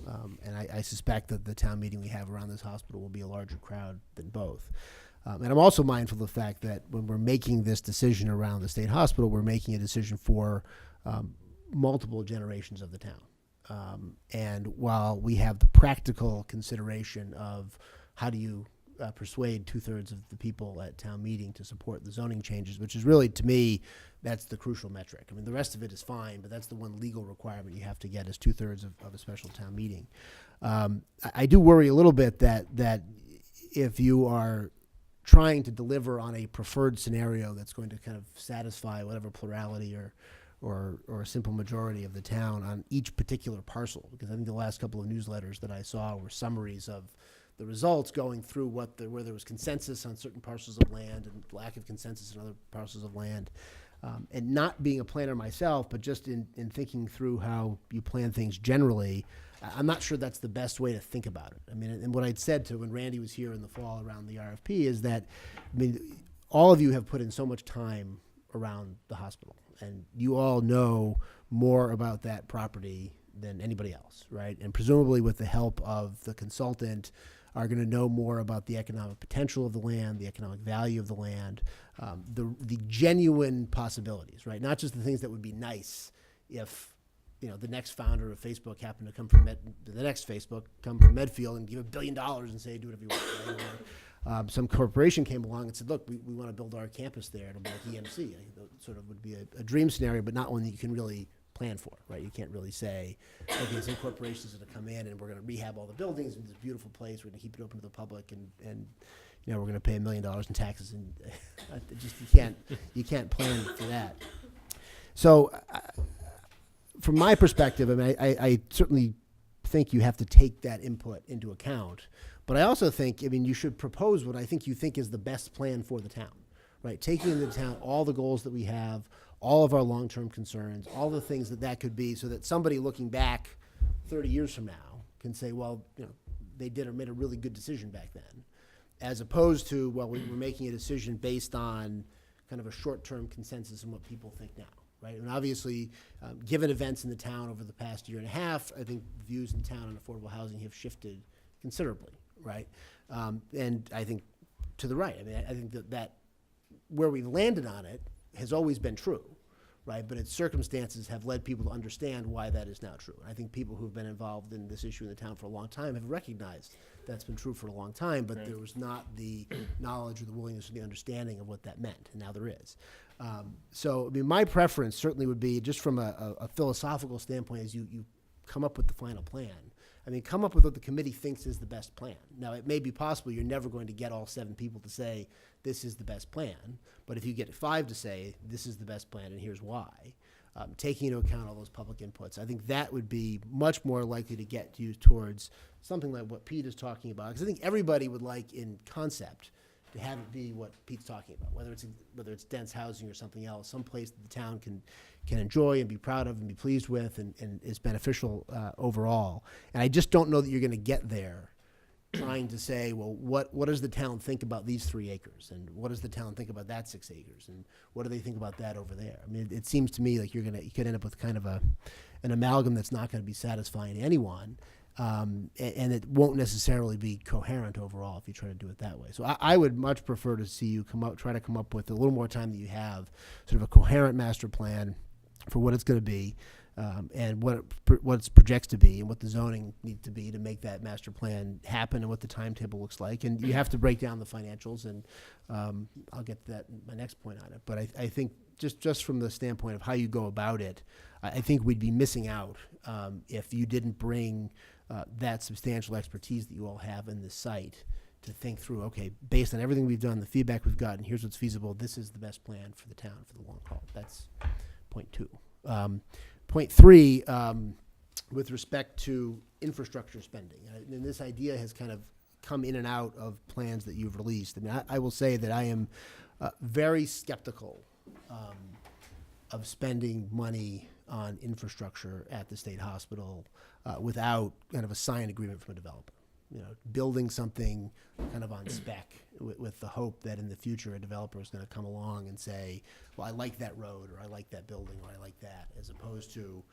And I suspect that the town meeting we have around this hospital will be a larger crowd than both. And I'm also mindful of the fact that when we're making this decision around the state hospital, we're making a decision for multiple generations of the town. And while we have the practical consideration of how do you persuade 2/3 of the people at town meeting to support the zoning changes, which is really, to me, that's the crucial metric. I mean, the rest of it is fine, but that's the one legal requirement you have to get is 2/3 of a special town meeting. I do worry a little bit that if you are trying to deliver on a preferred scenario that's going to kind of satisfy whatever plurality or a simple majority of the town on each particular parcel, because I think the last couple of newsletters that I saw were summaries of the results going through where there was consensus on certain parcels of land and lack of consensus on other parcels of land. And not being a planner myself, but just in thinking through how you plan things generally, I'm not sure that's the best way to think about it. I mean, and what I'd said to when Randy was here in the fall around the RFP is that, I mean, all of you have put in so much time around the hospital, and you all know more about that property than anybody else, right? And presumably with the help of the consultant, are going to know more about the economic potential of the land, the economic value of the land, the genuine possibilities, right? Not just the things that would be nice if, the next founder of Facebook happened to come from the next Facebook come from Medfield and give $1 billion and say do whatever you want. Right? Some corporation came along and said, look, we want to build our campus there. It'll be like EMC. I think that sort of would be a dream scenario, but not one that you can really plan for, right? You can't really say, okay, some corporations are going to come in and we're going to rehab all the buildings in this beautiful place. We're going to keep it open to the public, and we're going to pay $1 million in taxes, and just you can't plan for that. So, from my perspective, I mean, I certainly think you have to take that input into account, but I also think, you should propose what I think you think is the best plan for the town, right? Taking into account all the goals that we have, all of our long-term concerns, all the things that could be, so that somebody looking back 30 years from now can say, well, they did or made a really good decision back then, as opposed to, well, we're making a decision based on kind of a short-term consensus on what people think now, right? And obviously, given events in the town over the past year and a half, I think views in town on affordable housing have shifted considerably, right? And I think to the right. I mean, I think that where we've landed on it has always been true, right? But its circumstances have led people to understand why that is now true. And I think people who've been involved in this issue in the town for a long time have recognized that's been true for a long time, but there was not the knowledge or the willingness or the understanding of what that meant, and now there is. So, my preference certainly would be, just from a philosophical standpoint, as you come up with the final plan, come up with what the committee thinks is the best plan. Now, it may be possible you're never going to get all 7 people to say this is the best plan, but if you get 5 to say this is the best plan and here's why, taking into account all those public inputs, I think that would be much more likely to get you towards something like what Pete is talking about. Because I think everybody would like, in concept, to have it be what Pete's talking about, whether it's dense housing or something else, some place that the town can enjoy and be proud of and be pleased with and is beneficial overall. And I just don't know that you're going to get there trying to say, well, what does the town think about these 3 acres? And what does the town think about that 6 acres? And what do they think about that over there? It seems to me like you could end up with kind of an amalgam that's not going to be satisfying to anyone. And it won't necessarily be coherent overall if you try to do it that way. So I would much prefer to see you try to come up with, a little more time that you have, sort of a coherent master plan for what it's going to be, and what it projects to be, and what the zoning needs to be to make that master plan happen, and what the timetable looks like. And you have to break down the financials, and I'll get to that in my next point on it. But I think just from the standpoint of how you go about it, I think we'd be missing out if you didn't bring that substantial expertise that you all have in this site to think through, okay, based on everything we've done, the feedback we've gotten, here's what's feasible, this is the best plan for the town for the long haul. That's point 2. Point 3, with respect to infrastructure spending, and this idea has kind of come in and out of plans that you've released. I will say that I am very skeptical of spending money on infrastructure at the state hospital without kind of a signed agreement from a developer. building something kind of on spec with the hope that in the future a developer is going to come along and say, well, I like that road, or I like that building, or I like that, as opposed to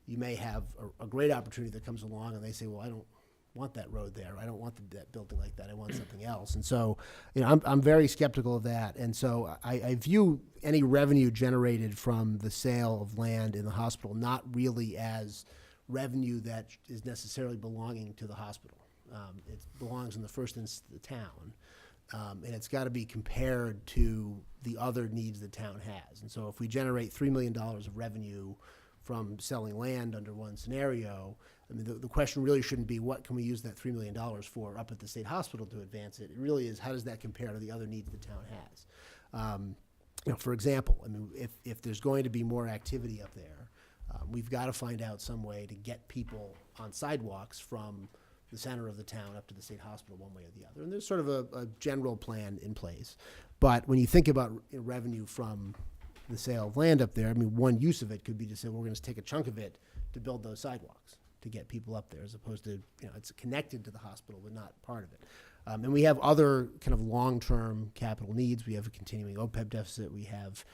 you may have a great opportunity that comes along and they say, well, I don't want that road there. I don't want that building like that. I want something else. And so, I'm very skeptical of that. And so I view any revenue generated from the sale of land in the hospital not really as revenue that is necessarily belonging to the hospital. It belongs in the first instance to the town. And it's got to be compared to the other needs the town has. And so if we generate $3 million of revenue from selling land under one scenario, I mean, the question really shouldn't be what can we use that $3 million for up at the state hospital to advance it. It really is, how does that compare to the other needs the town has? For example, I mean, if there's going to be more activity up there, we've got to find out some way to get people on sidewalks from the center of the town up to the state hospital one way or the other. And there's sort of a general plan in place. But when you think about revenue from the sale of land up there, I mean, one use of it could be to say, well, we're going to take a chunk of it to build those sidewalks to get people up there, as opposed to, it's connected to the hospital, but not part of it. And we have other kind of long-term capital needs. We have a continuing OPEB deficit. We have,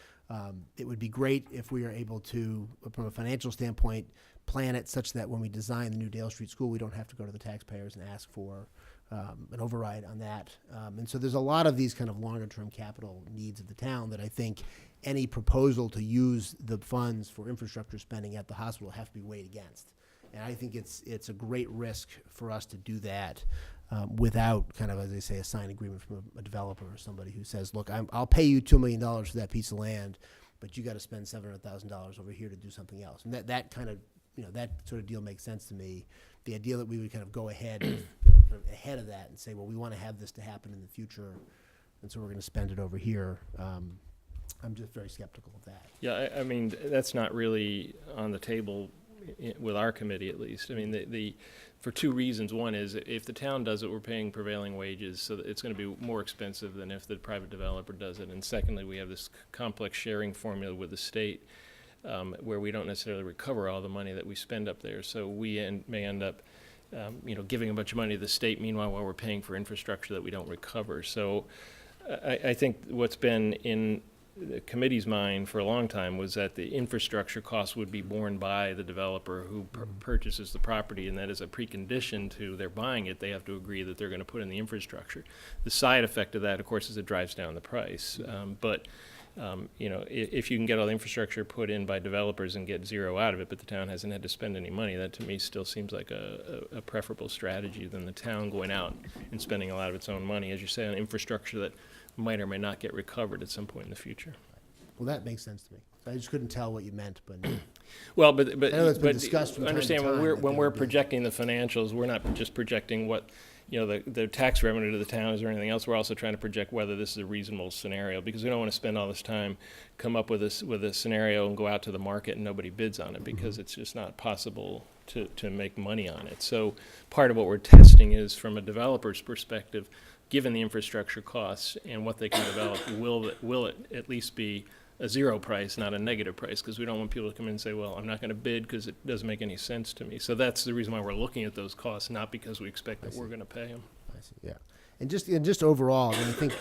it would be great if we are able to, from a financial standpoint, plan it such that when we design the new Dale Street School, we don't have to go to the taxpayers and ask for an override on that. And so there's a lot of these kind of longer-term capital needs of the town that I think any proposal to use the funds for infrastructure spending at the hospital have to be weighed against. And I think it's a great risk for us to do that without kind of, as they say, a signed agreement from a developer or somebody who says, look, I'll pay you $2 million for that piece of land, but you got to spend $700,000 over here to do something else. And that kind of, that sort of deal makes sense to me. The idea that we would kind of go ahead, kind of ahead of that and say, well, we want to have this to happen in the future, and so we're going to spend it over here. I'm just very skeptical of that. Yeah, I mean, that's not really on the table with our committee, at least. I mean, for two reasons. One is if the town does it, we're paying prevailing wages, so that it's going to be more expensive than if the private developer does it. And secondly, we have this complex sharing formula with the state where we don't necessarily recover all the money that we spend up there. So we may end up giving a bunch of money to the state, meanwhile, while we're paying for infrastructure that we don't recover. So I think what's been in the committee's mind for a long time was that the infrastructure costs would be borne by the developer who purchases the property, and that is a precondition to their buying it. They have to agree that they're going to put in the infrastructure. The side effect of that, of course, is it drives down the price. If you can get all the infrastructure put in by developers and get zero out of it, but the town hasn't had to spend any money, that to me still seems like a preferable strategy than the town going out and spending a lot of its own money, as you say, on infrastructure that might or may not get recovered at some point in the future. Well, that makes sense to me. I just couldn't tell what you meant, but well, but I know it's been discussed from time to understand time when we're projecting the financials, we're not just projecting what the tax revenue to the town is or anything else. We're also trying to project whether this is a reasonable scenario, because we don't want to spend all this time come up with a scenario and go out to the market and nobody bids on it, because it's just not possible to make money on it. So part of what we're testing is, from a developer's perspective, given the infrastructure costs and what they can develop, will it at least be a zero price, not a negative price? Because we don't want people to come in and say, well, I'm not going to bid because it doesn't make any sense to me. So that's the reason why we're looking at those costs, not because we expect that we're going to pay them. I see, yeah. And just overall, I mean, I think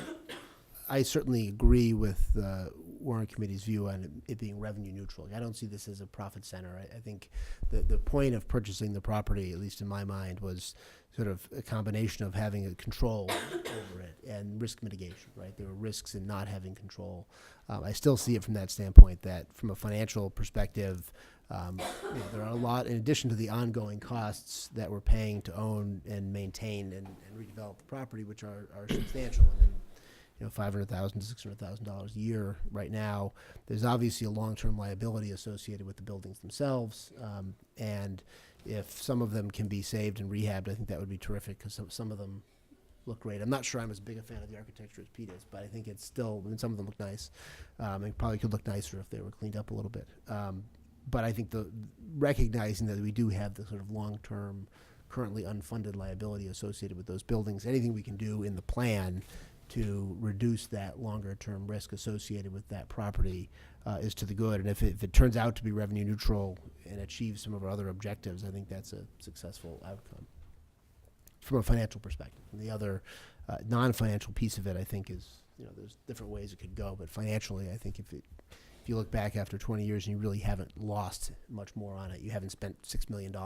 I certainly agree with the Warrant Committee's view on it being revenue neutral. I don't see this as a profit center. I think the point of purchasing the property, at least in my mind, was sort of a combination of having a control over it and risk mitigation, right? There were risks in not having control. I still see it from that standpoint, that from a financial perspective, there are a lot, in addition to the ongoing costs that we're paying to own and maintain and redevelop the property, which are substantial. And $500,000 to $600,000 a year right now. There's obviously a long-term liability associated with the buildings themselves, and if some of them can be saved and rehabbed, I think that would be terrific, because some of them look great. I'm not sure I'm as big a fan of the architecture as Pete is, but I think it's still, I mean, some of them look nice. It probably could look nicer if they were cleaned up a little bit. But I think recognizing that we do have the sort of long-term, currently unfunded liability associated with those buildings, anything we can do in the plan to reduce that longer-term risk associated with that property is to the good. And if it turns out to be revenue neutral and achieves some of our other objectives, I think that's a successful outcome. from a financial perspective. And the other non-financial piece of it, I think, is, there's different ways it could go, but financially, I think if you look back after 20 years and you really haven't lost much more on it, you haven't spent $6 million,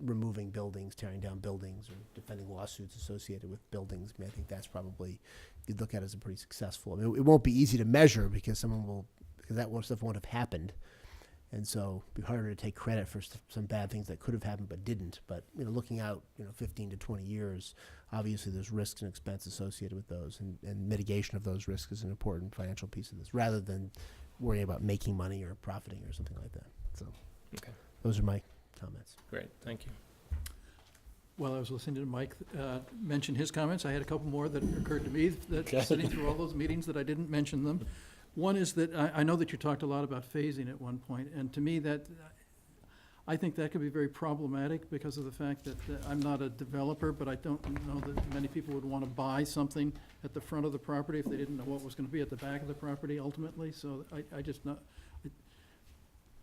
removing buildings, tearing down buildings, or defending lawsuits associated with buildings. I think that's probably, you'd look at it as a pretty successful. I mean, it won't be easy to measure because because that stuff won't have happened. And so it'd be harder to take credit for some bad things that could have happened but didn't. But, looking out, 15 to 20 years, obviously there's risks and expense associated with those, and mitigation of those risks is an important financial piece of this, rather than worrying about making money or profiting or something like that. So Okay. those are my comments. Great, thank you. While I was listening to Mike mention his comments, I had a couple more that occurred to me, that sitting through all those meetings, that I didn't mention them. One is that I know that you talked a lot about phasing at one point, and to me I think that could be very problematic because of the fact that I'm not a developer, but I don't know that many people would want to buy something at the front of the property if they didn't know what was going to be at the back of the property ultimately. So I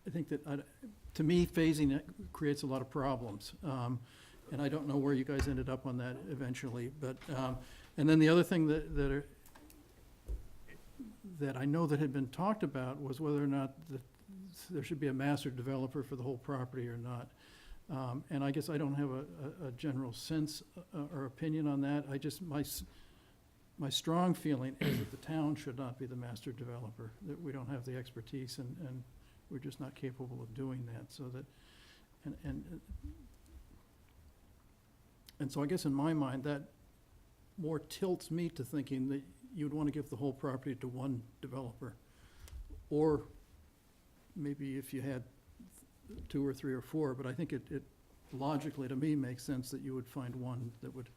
think that, to me, phasing it creates a lot of problems. And I don't know where you guys ended up on that eventually. But and then the other thing that I know that had been talked about was whether or not there should be a master developer for the whole property or not. And I guess I don't have a general sense or opinion on that. My strong feeling is that the town should not be the master developer, that we don't have the expertise and we're just not capable of doing that. So that, and so I guess in my mind, that more tilts me to thinking that you'd want to give the whole property to one developer. Or maybe if you had 2 or 3 or 4, but I think it logically, to me, makes sense that you would find one that would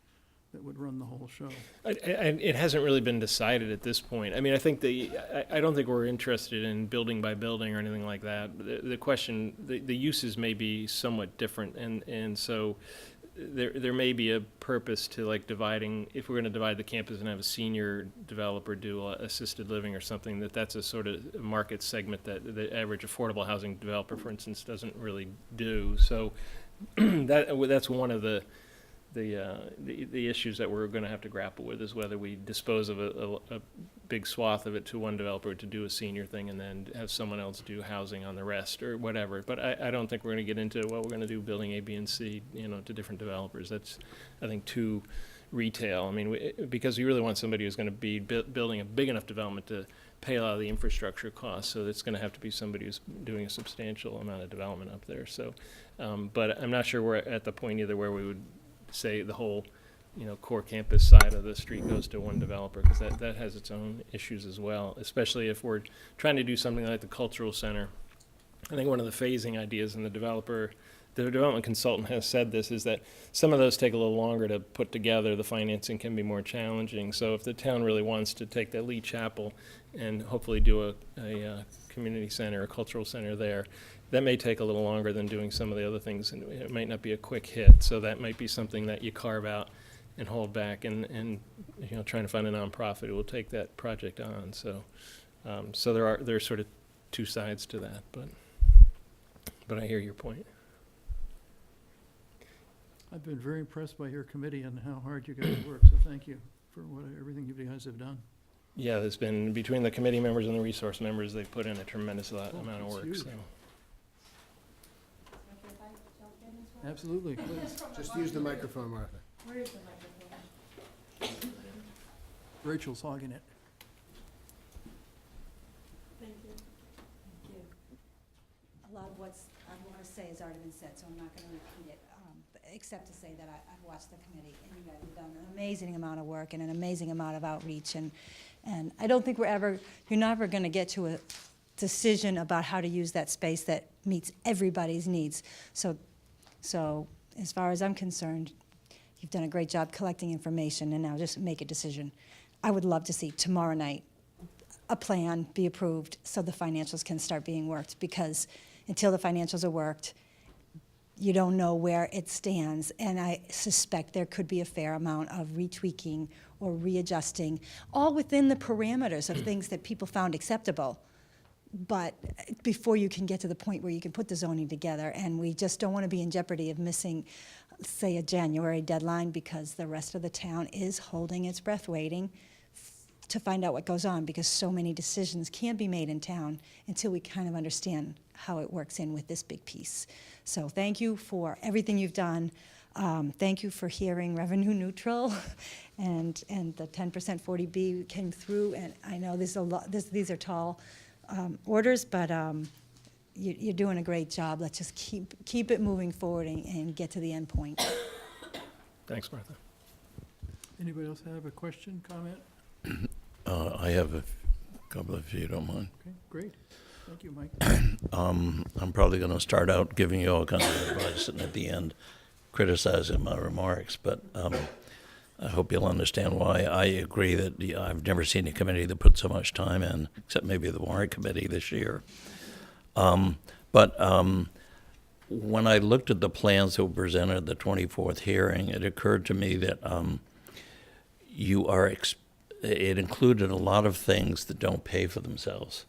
run the whole show. It hasn't really been decided at this point. I mean, I think I don't think we're interested in building by building or anything like that. The question, the uses may be somewhat different, and so there may be a purpose to like dividing, if we're going to divide the campus and have a senior developer do assisted living or something, that's a sort of market segment that the average affordable housing developer, for instance, doesn't really do. So that's one of the issues that we're going to have to grapple with, is whether we dispose of a big swath of it to one developer to do a senior thing and then have someone else do housing on the rest or whatever. But I don't think we're going to get into what we're going to do building A, B, and C, to different developers. That's, I think, too retail. I mean, because you really want somebody who's going to be building a big enough development to pay a lot of the infrastructure costs. So it's going to have to be somebody who's doing a substantial amount of development up there. So, but I'm not sure we're at the point either where we would say the whole, core campus side of the street goes to one developer, because that has its own issues as well, especially if we're trying to do something like the cultural center. I think one of the phasing ideas, and the development consultant has said this, is that some of those take a little longer to put together. The financing can be more challenging. So if the town really wants to take that Lee Chapel and hopefully do a community center, a cultural center there, that may take a little longer than doing some of the other things, and it might not be a quick hit. So that might be something that you carve out and hold back, and trying to find a nonprofit who will take that project on. So so there's sort of two sides to that, but I hear your point. I've been very impressed by your committee and how hard you guys work, so thank you for everything you guys have done. Yeah, there's been, between the committee members and the resource members, they've put in a tremendous amount of that's work. huge. So. Okay, if I jump in as well? Absolutely, please. Just use the microphone, Martha. Where is the microphone? Rachel's hogging it. Thank you. Thank you. A lot of what's I want to say has already been said, so I'm not going to repeat it, except to say that I've watched the committee, and you guys have done an amazing amount of work and an amazing amount of outreach, and I don't think you're never going to get to a decision about how to use that space that meets everybody's needs. So as far as I'm concerned, you've done a great job collecting information, and now just make a decision. I would love to see tomorrow night a plan be approved so the financials can start being worked, because until the financials are worked, you don't know where it stands, and I suspect there could be a fair amount of retweaking or readjusting, all within the parameters of things that people found acceptable. but before you can get to the point where you can put the zoning together, and we just don't want to be in jeopardy of missing, say, a January deadline, because the rest of the town is holding its breath waiting to find out what goes on, because so many decisions can't be made in town until we kind of understand how it works in with this big piece. So thank you for everything you've done. Thank you for hearing revenue neutral, and the 10% 40B came through, and I know there's a lot, these are tall orders, but you're doing a great job. Let's just keep it moving forward and get to the end point. Thanks, Martha. Anybody else have a question, comment? I have a couple, if you don't mind. Okay, great. Thank you, Mike. I'm probably going to start out giving you all kinds of advice, and at the end, criticizing my remarks. But I hope you'll understand why I agree that I've never seen a committee that put so much time in, except maybe the warrant committee this year. But when I looked at the plans that were presented at the 24th hearing, it occurred to me that it included a lot of things that don't pay for themselves,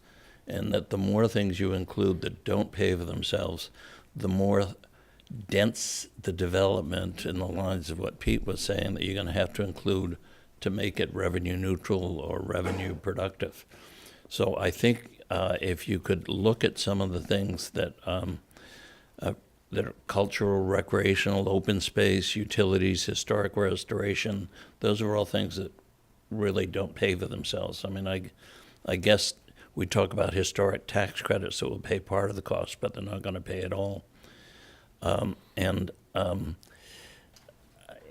and that the more things you include that don't pay for themselves, the more dense the development in the lines of what Pete was saying that you're going to have to include to make it revenue neutral or revenue productive. So I think if you could look at some of the things that are cultural, recreational, open space, utilities, historic restoration, those are all things that really don't pay for themselves. I mean, I guess we talk about historic tax credits that will pay part of the cost, but they're not going to pay it all.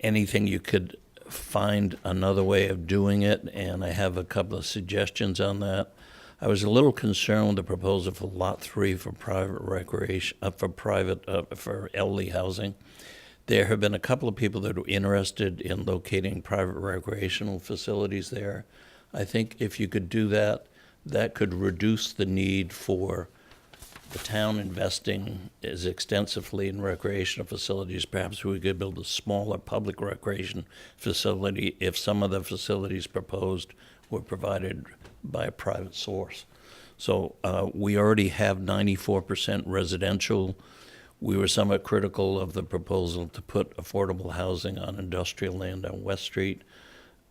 Anything you could find another way of doing it, and I have a couple of suggestions on that. I was a little concerned with the proposal for Lot 3 for private recreation, for elderly housing. There have been a couple of people that are interested in locating private recreational facilities there. I think if you could do that, that could reduce the need for the town investing as extensively in recreational facilities. Perhaps we could build a smaller public recreation facility if some of the facilities proposed were provided by a private source. So we already have 94% residential. We were somewhat critical of the proposal to put affordable housing on industrial land on West Street,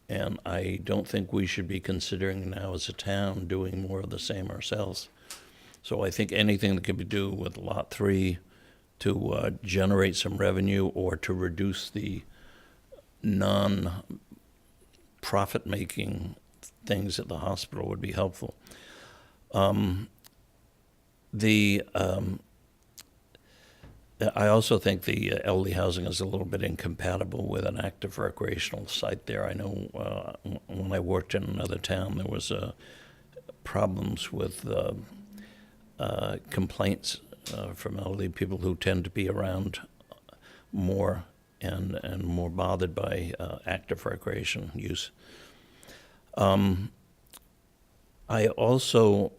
and I don't think we should be considering now as a town doing more of the same ourselves. So I think anything that can be done with Lot 3 to generate some revenue or to reduce the non-profit-making things at the hospital would be helpful. I also think the elderly housing is a little bit incompatible with an active recreational site there. I know when I worked in another town, there was problems with complaints from elderly people who tend to be around more and more bothered by active recreation use. I also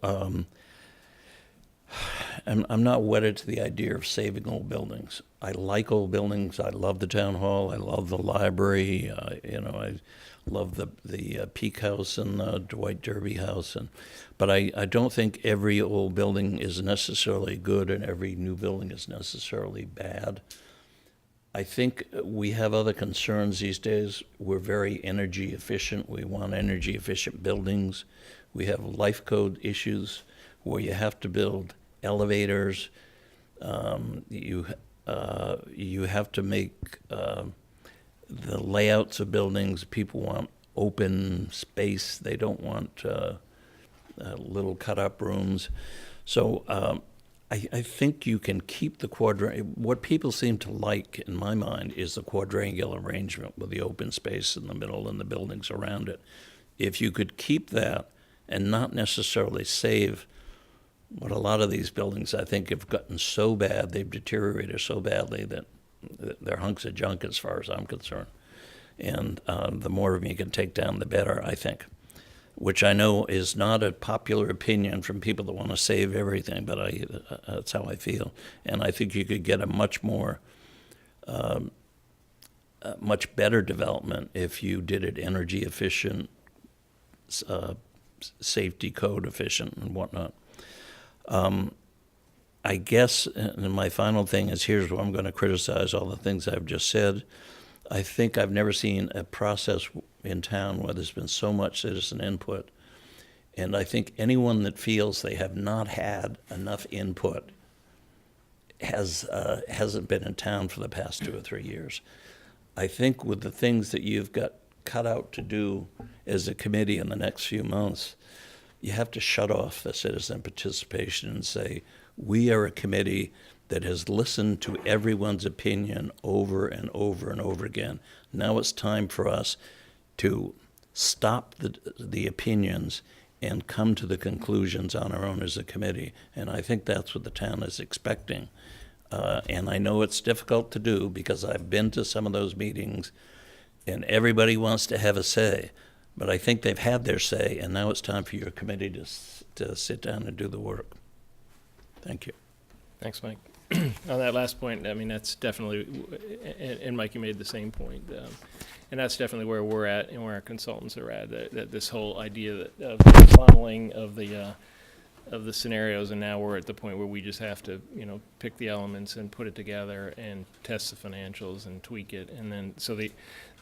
I'm not wedded to the idea of saving old buildings. I like old buildings. I love the town hall. I love the library. I love the Peak House and the Dwight Derby House. But I don't think every old building is necessarily good and every new building is necessarily bad. I think we have other concerns these days. We're very energy efficient. We want energy efficient buildings. We have life code issues where you have to build elevators. You have to make the layouts of buildings. People want open space. They don't want little cut-up rooms. So I think you can keep the what people seem to like, in my mind, is the quadrangular arrangement with the open space in the middle and the buildings around it. If you could keep that and not necessarily save what a lot of these buildings, I think, have gotten so bad, they've deteriorated so badly that they're hunks of junk as far as I'm concerned. And the more of them you can take down, the better, I think. Which I know is not a popular opinion from people that want to save everything, but that's how I feel. And I think you could get a much better development if you did it energy efficient, safety code efficient, and whatnot. I guess, and my final thing is, here's where I'm going to criticize all the things I've just said. I think I've never seen a process in town where there's been so much citizen input. And I think anyone that feels they have not had enough input hasn't been in town for the past 2 or 3 years. I think with the things that you've got cut out to do as a committee in the next few months, you have to shut off the citizen participation and say, we are a committee that has listened to everyone's opinion over and over and over again. Now it's time for us to stop the opinions and come to the conclusions on our own as a committee. And I think that's what the town is expecting. And I know it's difficult to do because I've been to some of those meetings and everybody wants to have a say. But I think they've had their say, and now it's time for your committee to sit down and do the work. Thank you. Thanks, Mike. On that last point, I mean, that's definitely, and Mike, you made the same point. And that's definitely where we're at and where our consultants are at, that this whole idea of funneling of the scenarios, and now we're at the point where we just have to, pick the elements and put it together and test the financials and tweak it. And then, so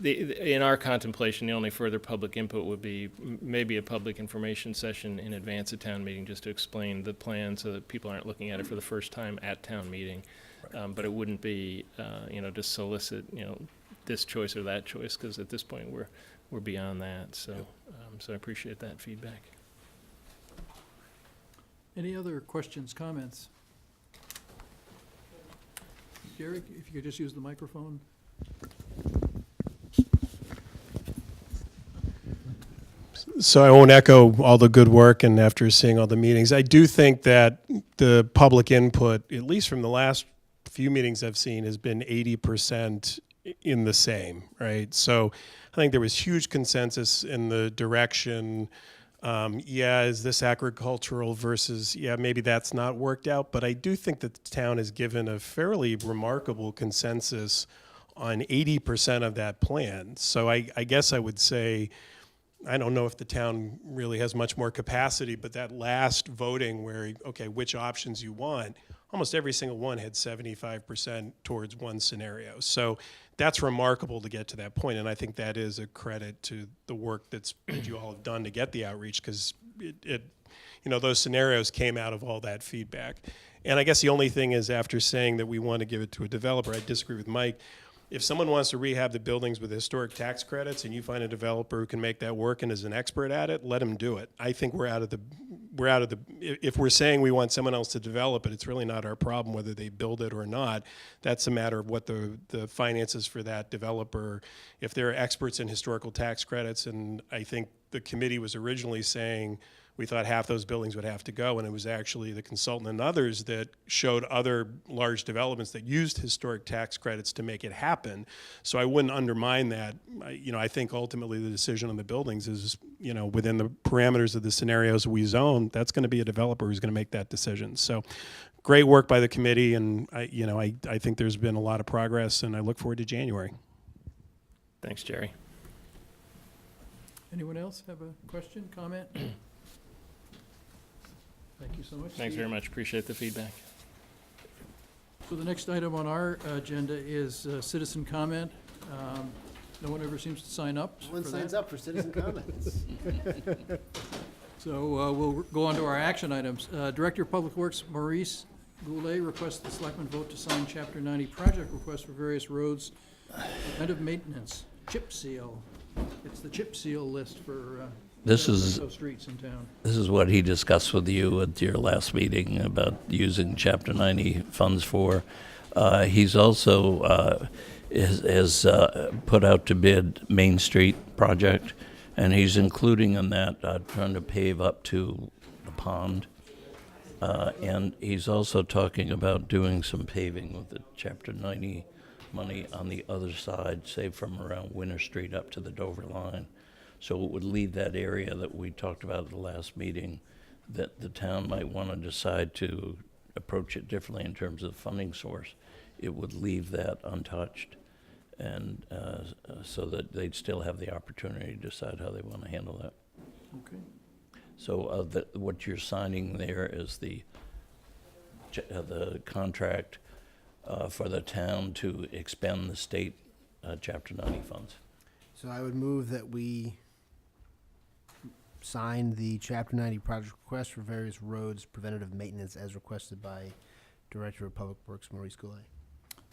in our contemplation, the only further public input would be maybe a public information session in advance of town meeting, just to explain the plan so that people aren't looking at it for the first time at town meeting. But it wouldn't be, to solicit, this choice or that choice, because at this point we're beyond that. So, so I appreciate that feedback. Any other questions, comments? Gary, if you could just use the microphone. So I won't echo all the good work, and after seeing all the meetings, I do think that the public input, at least from the last few meetings I've seen, has been 80% in the same, right? So I think there was huge consensus in the direction, is this agricultural versus, maybe that's not worked out, but I do think that the town has given a fairly remarkable consensus on 80% of that plan. So I guess I would say, I don't know if the town really has much more capacity, but that last voting where, okay, which options you want, almost every single one had 75% towards one scenario. So that's remarkable to get to that point, and I think that is a credit to the work that you all have done to get the outreach, because those scenarios came out of all that feedback. And I guess the only thing is, after saying that we want to give it to a developer, I disagree with Mike. If someone wants to rehab the buildings with historic tax credits and you find a developer who can make that work and is an expert at it, let him do it. I think if we're saying we want someone else to develop it, it's really not our problem whether they build it or not. That's a matter of what the finances for that developer, if they're experts in historical tax credits. And I think the committee was originally saying we thought half those buildings would have to go, and it was actually the consultant and others that showed other large developments that used historic tax credits to make it happen. So I wouldn't undermine that. I think ultimately the decision on the buildings is, within the parameters of the scenarios we zone, that's going to be a developer who's going to make that decision. So great work by the committee, and I think there's been a lot of progress, and I look forward to January. Thanks, Jerry. Anyone else have a question, comment? Thank you so much. Thanks Steve. very much. Appreciate the feedback. So the next item on our agenda is citizen comment. No one ever seems to sign up for that. No one signs up for citizen comments. So we'll go on to our action items. Director of Public Works Maurice Goulet requests the Selectmen vote to sign Chapter 90 project requests for various roads, preventive maintenance, chip seal. It's the chip seal list for streets in town. This is what he discussed with you at your last meeting about using Chapter 90 funds for. He's also has put out to bid Main Street project, and he's including in that trying to pave up to the pond. And he's also talking about doing some paving with the Chapter 90 money on the other side, say from around Winter Street up to the Dover line. So it would leave that area that we talked about at the last meeting, that the town might want to decide to approach it differently in terms of funding source. It would leave that untouched, and so that they'd still have the opportunity to decide how they want to handle that. Okay. So what you're signing there is the the contract for the town to expend the state Chapter 90 funds. So I would move that we sign the Chapter 90 project request for various roads preventative maintenance as requested by Director of Public Works Maurice Goulet.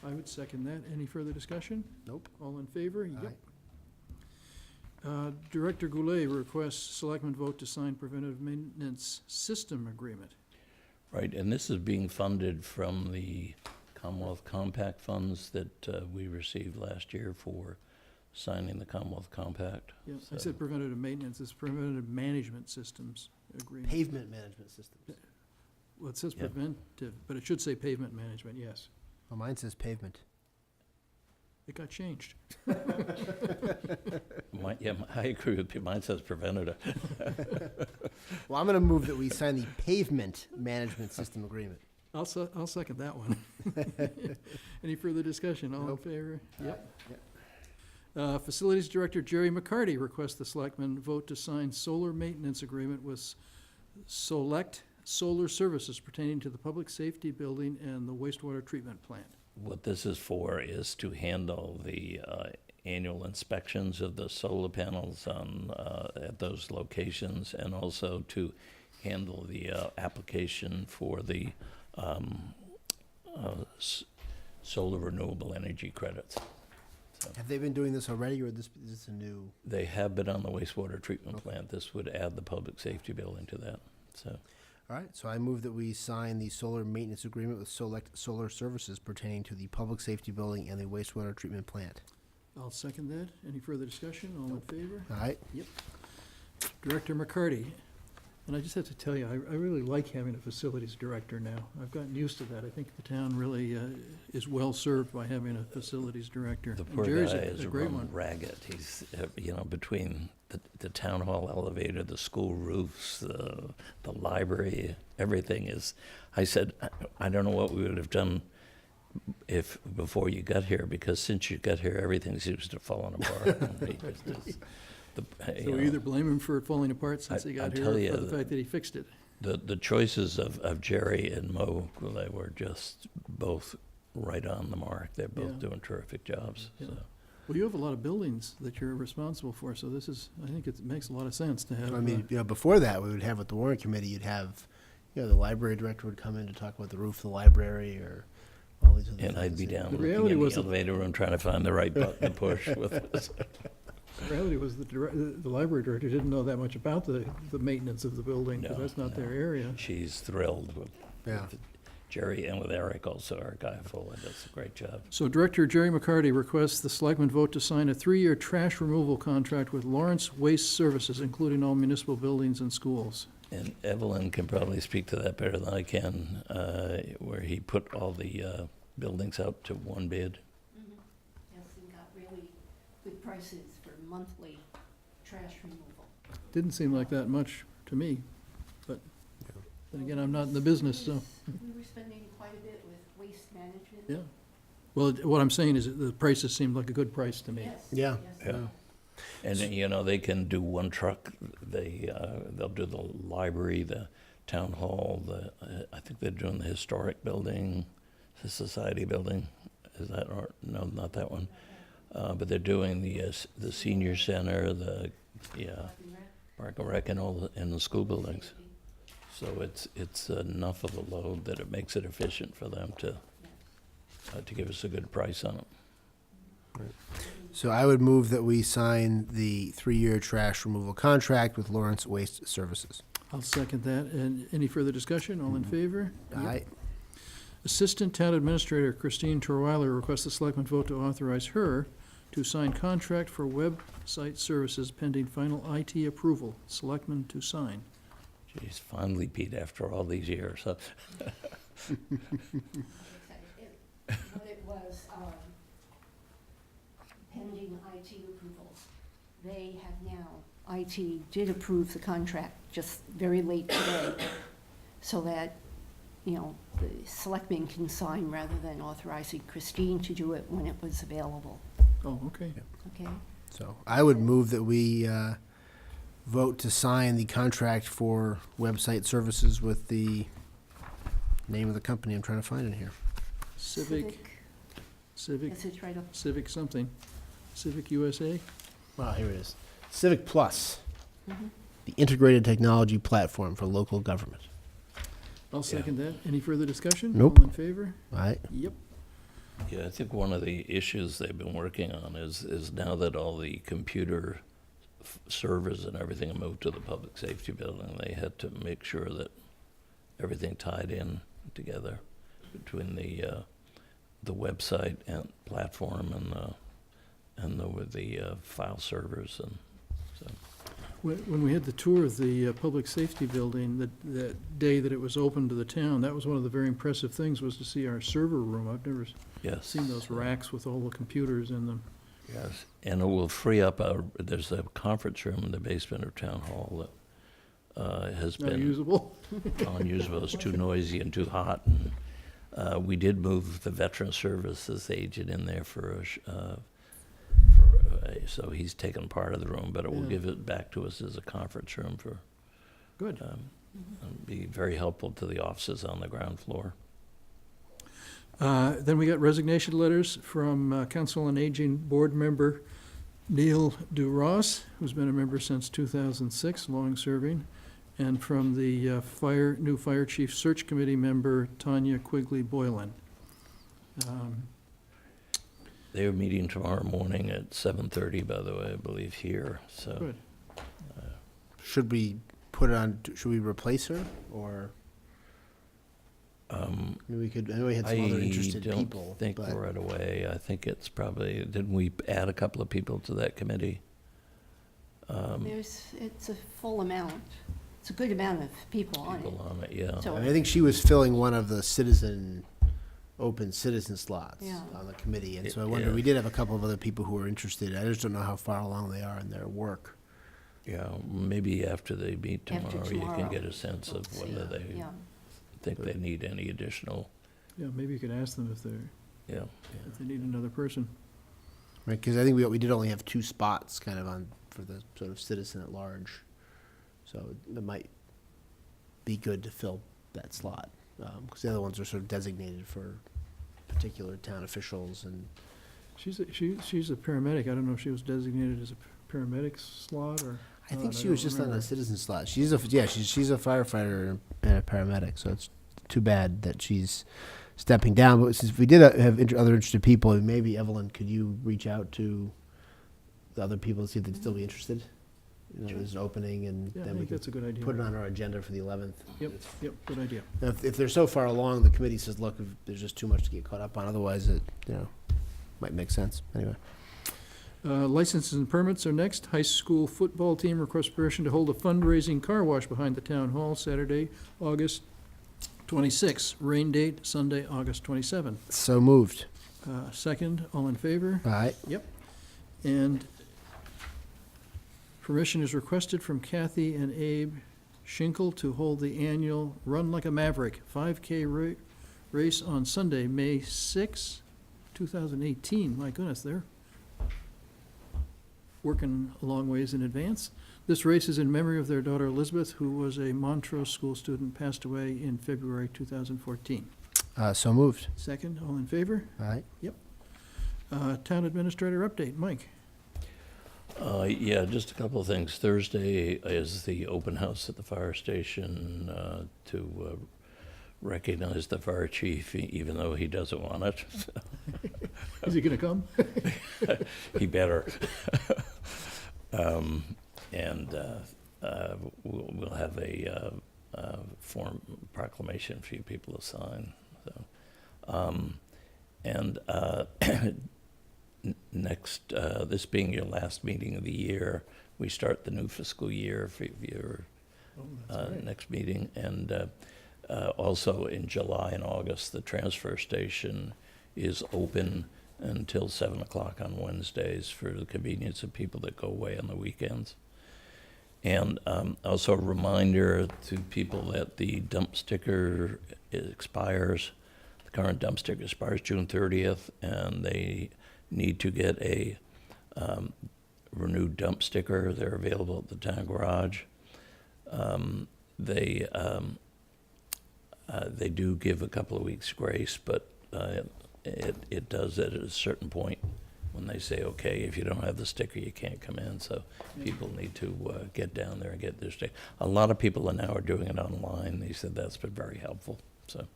I would second that. Any further discussion? Nope. All in favor? Aye. Yep. Director Goulet requests selectmen vote to sign preventative maintenance system agreement. Right, and this is being funded from the Commonwealth Compact funds that we received last year for signing the Commonwealth Compact. Yeah, I So- said preventative maintenance, it's preventative management systems agreement. Pavement management systems. Well, it says Yeah. preventive, but it should say pavement management, yes. Well, mine says pavement. It got changed. I agree with you, mine says preventative. Well, I'm going to move that we sign the pavement management system agreement. I'll second that one. Any further discussion? All in Nope. favor? Yep. Facilities Director Jerry McCarty requests the selectmen vote to sign solar maintenance agreement with Select Solar Services pertaining to the public safety building and the wastewater treatment plant. What this is for is to handle the annual inspections of the solar panels on, at those locations, and also to handle the application for the solar renewable energy credits. Have they been doing this already, or is this a new? They have been on the wastewater treatment Okay. plant. This would add the public safety building to that, so. All right, so I move that we sign the solar maintenance agreement with Select Solar Services pertaining to the public safety building and the wastewater treatment plant. I'll second that. Any further discussion? All in favor? All right, Director McCarty, and I just have to tell you, I really like having a facilities director now. I've gotten used to that. I think the town really is well-served by having a facilities director. The And poor Jerry's guy a is great run one. ragged. He's, between the town hall elevator, the school roofs, the library, everything is, I said, I don't know what we would have done before you got here, because since you got here, everything seems to have fallen apart. So we either blame him for it falling apart since he I got here, tell or you, for the fact that he fixed it. The choices of Jerry and Mo Goulet were just both right on the mark. They're both Yeah. doing terrific jobs, Yeah. so. Well, you have a lot of buildings that you're responsible for, so this is, I think it makes a lot of sense to have. I mean, before that, we would have with the warrant committee, you'd have, the library director would come in to talk about the roof of the library, or all these other things. And I'd be down The looking reality in the was that- elevator room trying to find the right button to push with this. The reality was the library director didn't know that much about the maintenance of the building, because No, that's not their no. area. She's thrilled with Yeah. with Jerry and with Eric also, our guy Fuller does a great job. So Director Jerry McCarty requests the selectmen vote to sign a 3-year trash removal contract with Lawrence Waste Services, including all municipal buildings and schools. And Evelyn can probably speak to that better than I can, where he put all the buildings out to one bid. Yes, and got really good prices for monthly trash removal. Didn't seem like that much to me, but then again, I'm not in the business, so, We were spending quite a bit with waste management. yeah. Well, what I'm saying is that the prices seemed like a good price to me. Yes. Yeah. Yes. Yeah. And, they can do one truck. They'll do the library, the town hall, I think they're doing the historic building, the society building. Is that, or, no, not that one. But they're doing the senior center, Park and Rec, and and the school buildings. So it's enough of a load that it makes it efficient for them to give us a good price on it. So I would move that we sign the 3-year trash removal contract with Lawrence Waste Services. I'll second that. And any further discussion? All in favor? All right, Assistant Town Administrator Christine Torweiler requests the selectmen vote to authorize her to sign contract for website services pending final IT approval. Selectmen to sign. Geez, finally, Pete, after all these years, huh? What it was, pending IT approvals. They have now, IT did approve the contract just very late today, so that, the selectmen can sign rather than authorizing Christine to do it when it was available, Oh, okay. okay? so I would move that we vote to sign the contract for website services with the name of the company I'm trying to find in here. Civic, Yes, it's right up. Civic something, Civic USA? Wow, here it is. Civic Plus, Mhm. the integrated technology platform for local government. I'll second that. Any further discussion? Nope. All in favor? All right. Yep. Yeah, I think one of the issues they've been working on is now that all the computer servers and everything are moved to the public safety building, they had to make sure that everything tied in together between the website and platform and the file servers, and so. When we had the tour of the public safety building, that day that it was open to the town, that was one of the very impressive things, was to see our server room. I've never Yes. seen those racks with all the computers in them. Yes, and it will free up there's a conference room in the basement of Town Hall that has Not been usable. unusable. It's too noisy and too hot. And we did move the Veteran Services agent in there so he's taken part of the room, but it will Yeah. give it back to us as a conference room Good. and be very helpful to the offices on the ground floor. Then we got resignation letters from Council on Aging Board Member Neil DuRoss, who's been a member since 2006, long-serving, and from the new Fire Chief Search Committee member Tanya Quigley Boylan. They are meeting tomorrow morning at 7:30, by the way, I believe, here, so. Good. Should we put it on, should we replace her, or maybe we could, I know we had some other interested I people. don't think but- right away. I think it's probably, didn't we add a couple of people to that committee? It's a full amount. It's a good amount of people on it. People on it, yeah. So- I mean, I think she was filling one of the open citizen slots Yeah. on the committee, and so I Yeah. wonder, we did have a couple of other people who were interested. I just don't know how far along they are in their work. Yeah, maybe after they meet After tomorrow, you can tomorrow. get a sense of Let's whether see. they Yeah. think they need any additional, Yeah, maybe you could ask them if yeah. they need another person. Right, because I think we did only have 2 spots kind of for the sort of citizen at large. So it might be good to fill that slot, because the other ones are sort of designated for particular town officials and. She's a paramedic. I don't know if she was designated as a paramedic slot or. I think not. she don't was just on remember. a citizen slot. She's a firefighter and a paramedic, so it's too bad that she's stepping down. But since we did have other interested people, maybe Evelyn, could you reach out to the other people and see if they'd still be interested? You know, there's an opening, and Yeah, I then we think could that's a good idea. put it on our agenda for the 11th. Yep, good idea. Now, if they're so far along, the committee says, look, there's just too much to get caught up on. Otherwise, it might make sense. Anyway. Licenses and permits are next. High school football team requests permission to hold a fundraising car wash behind the town hall Saturday, August 26th. Rain date, Sunday, August 27th. So moved. Second, all in favor? All right. And permission is requested from Kathy and Abe Schinkel to hold the annual Run Like a Maverick 5K race on Sunday, May 6, 2018. My goodness, they're working a long ways in advance. This race is in memory of their daughter Elizabeth, who was a Montrose school student, passed away in February 2014. So moved. Second, all in favor? All right. Town administrator update, Mike. Yeah, just a couple of things. Thursday is the open house at the fire station to recognize the fire chief, even though he doesn't want it. Is he gonna come? He better. And we'll have a form proclamation for you people to sign. So, next, this being your last meeting of the year, we start the new fiscal year for your next meeting. And also in July and August, the transfer station is open until 7 o'clock on Wednesdays for the convenience of people that go away on the weekends. And also a reminder to people that the dump sticker expires. The current dump sticker expires June 30th, and they need to get a renewed dump sticker. They're available at the town garage. They do give a couple of weeks grace, but it does at a certain point when they say, okay, if you don't have the sticker, you can't come in. So people need to get down there and get their sticker. A lot of people are now doing it online. They said that's been very helpful, so.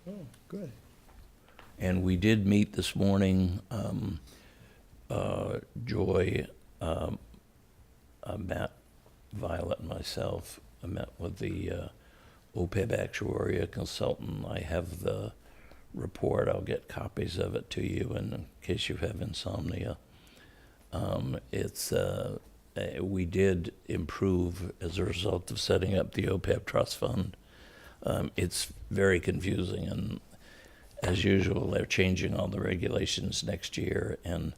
Oh, good. And we did meet this morning, Joy, Matt, Violet, and myself. I met with the OPEB actuarial consultant. I have the report. I'll get copies of it to you in case you have insomnia. We did improve as a result of setting up the OPEB trust fund. It's very confusing, and as usual, they're changing all the regulations next year, and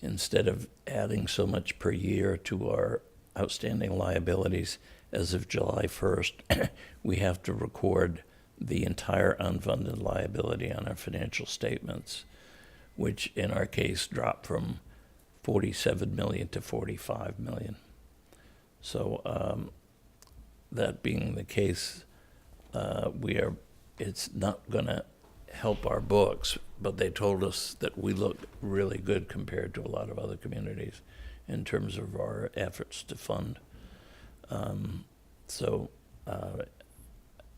instead of adding so much per year to our outstanding liabilities, as of July 1st, we have to record the entire unfunded liability on our financial statements, which in our case dropped from 47 million to 45 million. So that being the case, it's not gonna help our books, but they told us that we look really good compared to a lot of other communities in terms of our efforts to fund.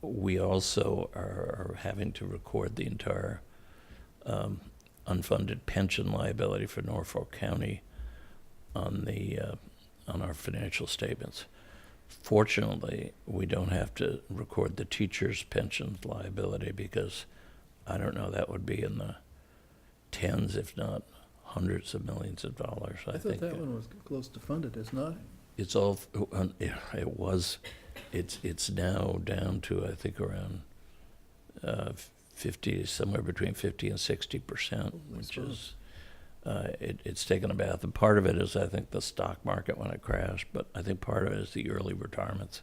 We also are having to record the entire unfunded pension liability for Norfolk County on our financial statements. Fortunately, we don't have to record the teacher's pension liability because I don't know, that would be in the tens, if not hundreds of millions of dollars. I thought that one was close to funded, it's not? It's all, it was, it's now down to, I think, around 50, somewhere between 50 and 60%, which is, it's taken a bath. And part of it is, I think, the stock market when it crashed, but I think part of it is the early retirements.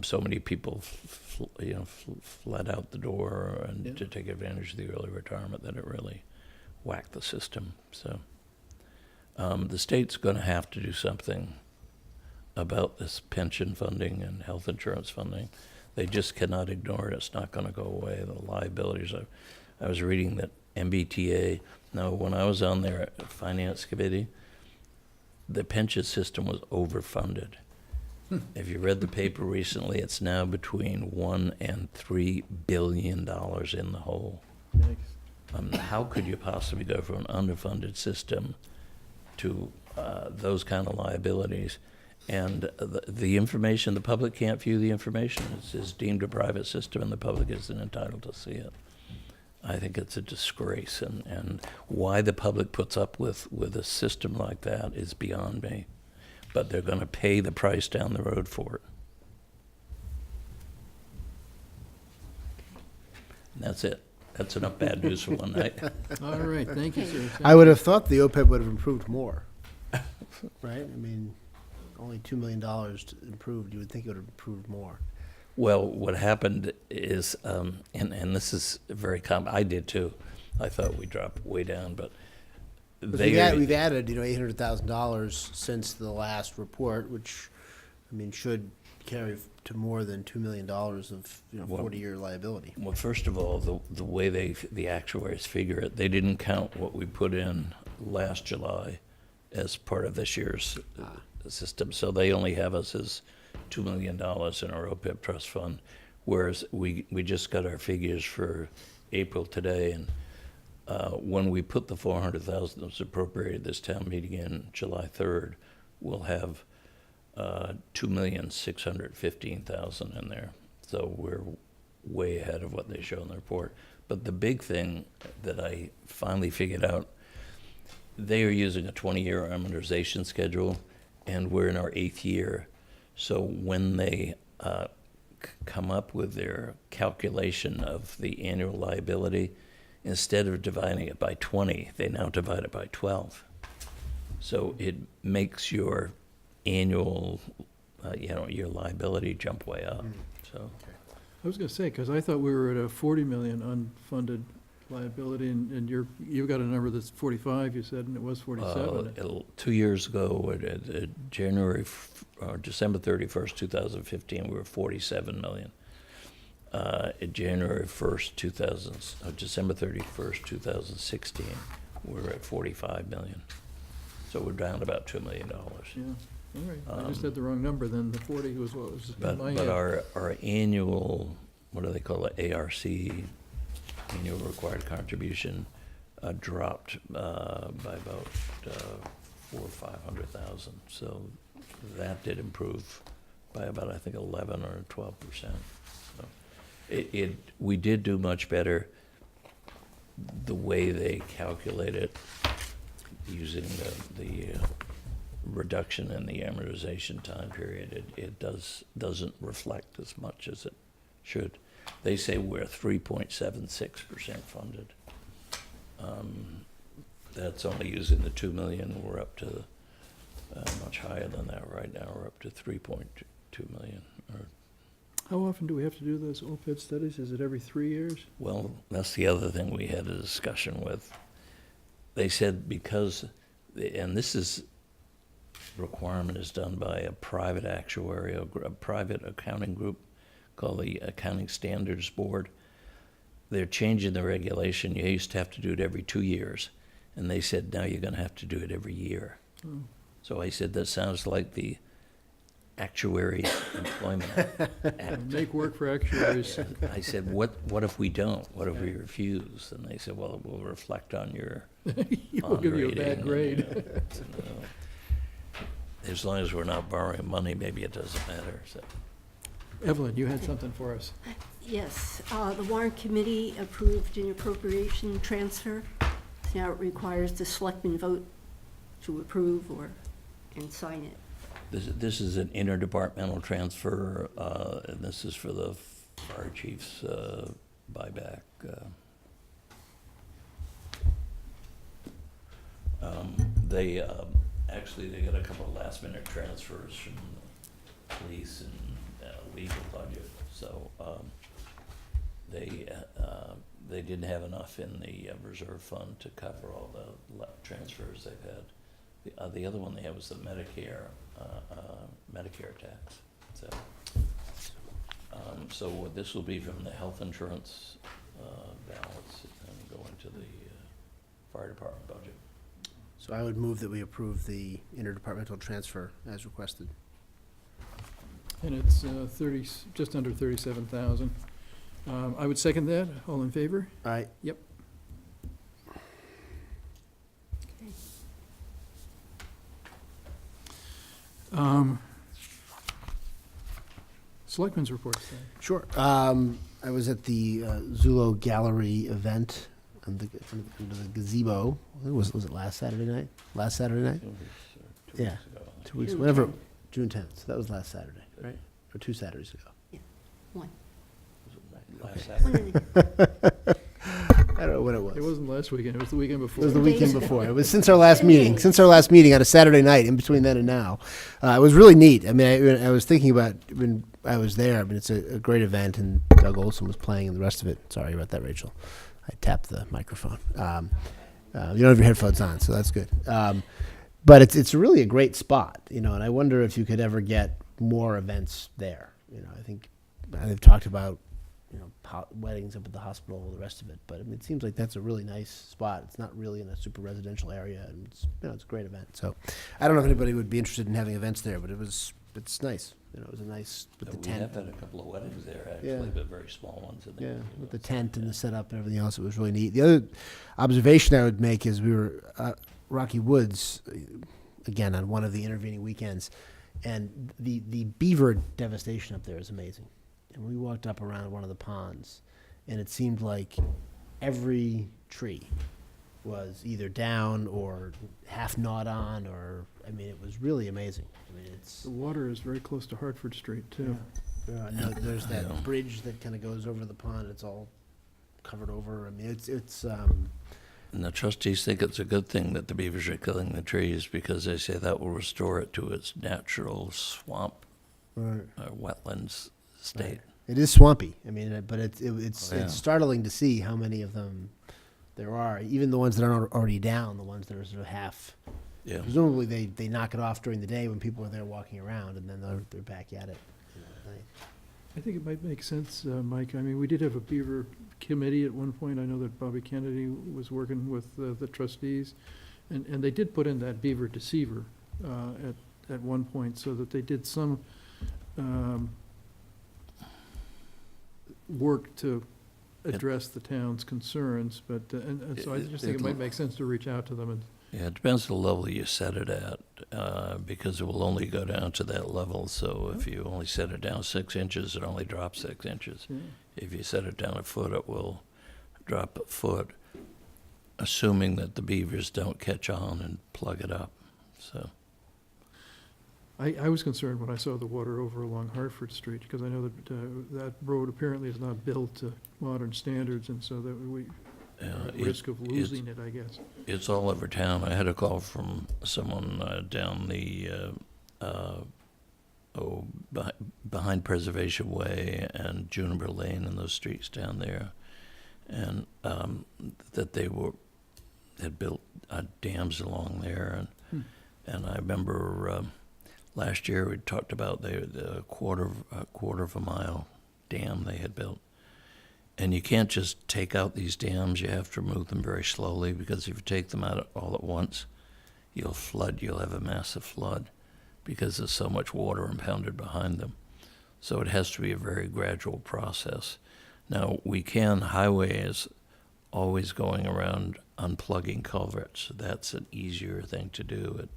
So many people, fled out the door and to take advantage of the early retirement that it really whacked the system. So the state's going to have to do something about this pension funding and health insurance funding. They just cannot ignore it. It's not going to go away. The liabilities. I was reading that MBTA. Now, when I was on their finance committee, the pension system was overfunded. If you read the paper recently, it's now between $1 and $3 billion in the hole. Yikes. How could you possibly go from an underfunded system to those kind of liabilities? And the information, the public can't view the information. It's deemed a private system, and the public isn't entitled to see it. I think it's a disgrace, and why the public puts up with a system like that is beyond me. But they're going to pay the price down the road for it. And that's it. That's enough bad news for one night. All right, thank you, sir. I would have thought the OPEB would have improved more, right? I mean, only $2 million improved. You would think it would have improved more. Well, what happened is, and this is very common. I did too. I thought we dropped way down, but We've added, $800,000 since the last report, which, I mean, should carry to more than $2 million of, 40-year liability. Well, first of all, the way the actuaries figure it, they didn't count what we put in last July as part of this year's system. So they only have us as $2 million in our OPEB trust fund, whereas we just got our figures for April today, and when we put the $400,000 that was appropriated this town meeting in July 3rd, we'll have $2,615,000 in there. So we're way ahead of what they show in the report. But the big thing that I finally figured out, they are using a 20-year amortization schedule, and we're in our 8th year. So when they come up with their calculation of the annual liability, instead of dividing it by 20, they now divide it by 12. So it makes your annual, your liability jump way up. So I was gonna say, because I thought we were at a 40 million unfunded liability, and you've got a number that's 45, you said, and it was 47. 2 years ago, at December 31st, 2015, we were 47 million. January 1st, December 31st, 2016, we're at 45 million. So we're down about $2 million. Yeah, all right. I just had the wrong number then. The 40 was what was in my But head. our annual, what do they call it, ARC, annual required contribution, dropped by about 400,000 or 500,000. So that did improve by about, I think, 11 or 12%. So we did do much better the way they calculate it using the reduction in the amortization time period. It doesn't reflect as much as it should. They say we're 3.76% funded. That's only using the 2 million. We're up to much higher than that right now. We're up to 3.2 million. How often do we have to do those OPED studies? Is it every 3 years? Well, that's the other thing we had a discussion with. They said because, and this is, requirement is done by a private actuarial, a private accounting group called the Accounting Standards Board. They're changing the regulation. You used to have to do it every 2 years. And they said, now you're going to have to do it every year. Oh. So I said, that sounds like the Actuary Employment Act. Make work for actuaries. I said, what if we don't? What if we refuse? And they said, well, it will reflect on your We'll give you a bond bad rating. grade. As long as we're not borrowing money, maybe it doesn't matter. So. Evelyn, you had something for us. Yes, the warrant committee approved an appropriation transfer. Now it requires the selectmen vote to approve and sign it. This is an interdepartmental transfer, and this is for the fire chief's buyback. They actually got a couple of last-minute transfers from the police and legal budget, so they didn't have enough in the reserve fund to cover all the transfers they've had. The other one they had was the Medicare tax. So this will be from the health insurance balance and go into the fire department budget. So I would move that we approve the interdepartmental transfer as requested. And it's just under 37,000. I would second that. All in favor? All right. Yep. Selectmen's reports then. Sure. I was at the Zulo Gallery event under the gazebo. Was it last Saturday night? Last Saturday night? 2 weeks, Yeah. 2 weeks, June whenever, 10th. June 10th. That was last Saturday, right? Or 2 Saturdays ago. One. Last One Saturday. of the- I don't know what it was. It wasn't last weekend, it was the weekend It before. was the Days weekend ago. before. It was since our last meeting. Since our last meeting on a Saturday night, in between then and now, it was really neat. I mean, I was thinking about when I was there. I mean, it's a great event, and Doug Olson was playing, and the rest of it. Sorry about that, Rachel. I tapped the microphone. You don't have your headphones on, so that's good. But it's really a great spot, you know. And I wonder if you could ever get more events there. You know, I think they've talked about, you know, weddings up at the hospital, the rest of it. But I mean, it seems like that's a really nice spot. It's not really in a super residential area, and it's, you know, it's a great event. So I don't know if anybody would be interested in having events there, but it's nice. You know, it was a nice with the We tent. have had a couple of weddings there, actually, Yeah. but very small ones. In Yeah, the with the tent and the setup and everything else, it was really neat. The other observation I would make is we were Rocky Woods, again on one of the intervening weekends, and the beaver devastation up there is amazing. And we walked up around one of the ponds, and it seemed like every tree was either down or half gnawed on, or I mean, it was really amazing. I mean, it's The water is very close to Hartford Street, too. no, there's that Yeah. bridge that kind of goes over the pond. It's all covered over. I mean, it's And the trustees think it's a good thing that the beavers are killing the trees because they say that will restore it to its natural swamp or wetlands state. It is swampy. I mean, but it's Oh, yeah. it's startling to see how many of them there are. Even the ones that aren't already down, the ones that are sort of half. Yeah. Presumably, they knock it off during the day when people are there walking around, and then they're back at it. You know, at night. I think it might make sense, Mike. I mean, we did have a beaver committee at one point. I know that Bobby Kennedy was working with the trustees. And they did put in that beaver deceiver at one point, so that they did some work to address the town's concerns. But, and so I just think it might make sense to reach out to them and. Yeah, it depends the level you set it at, because it will only go down to that level. So if you only set it down 6 inches, it only drops 6 inches. Yeah. If you set it down a foot, it will drop a foot, assuming that the beavers don't catch on and plug it up. So, I was concerned when I saw the water over along Hartford Street, because I know that that road apparently is not built to modern standards, and so that we are at risk of losing it, I guess. it's all over town. I had a call from someone down the behind Preservation Way and Juniper Lane and those streets down there, and that they had built dams along there, and I remember last year we talked about the quarter of a mile dam they had built. And you can't just take out these dams. You have to remove them very slowly, because if you take them out all at once, you'll have a massive flood, because there's so much water impounded behind them. So it has to be a very gradual process. Now, highway is always going around unplugging culverts. That's an easier thing to do,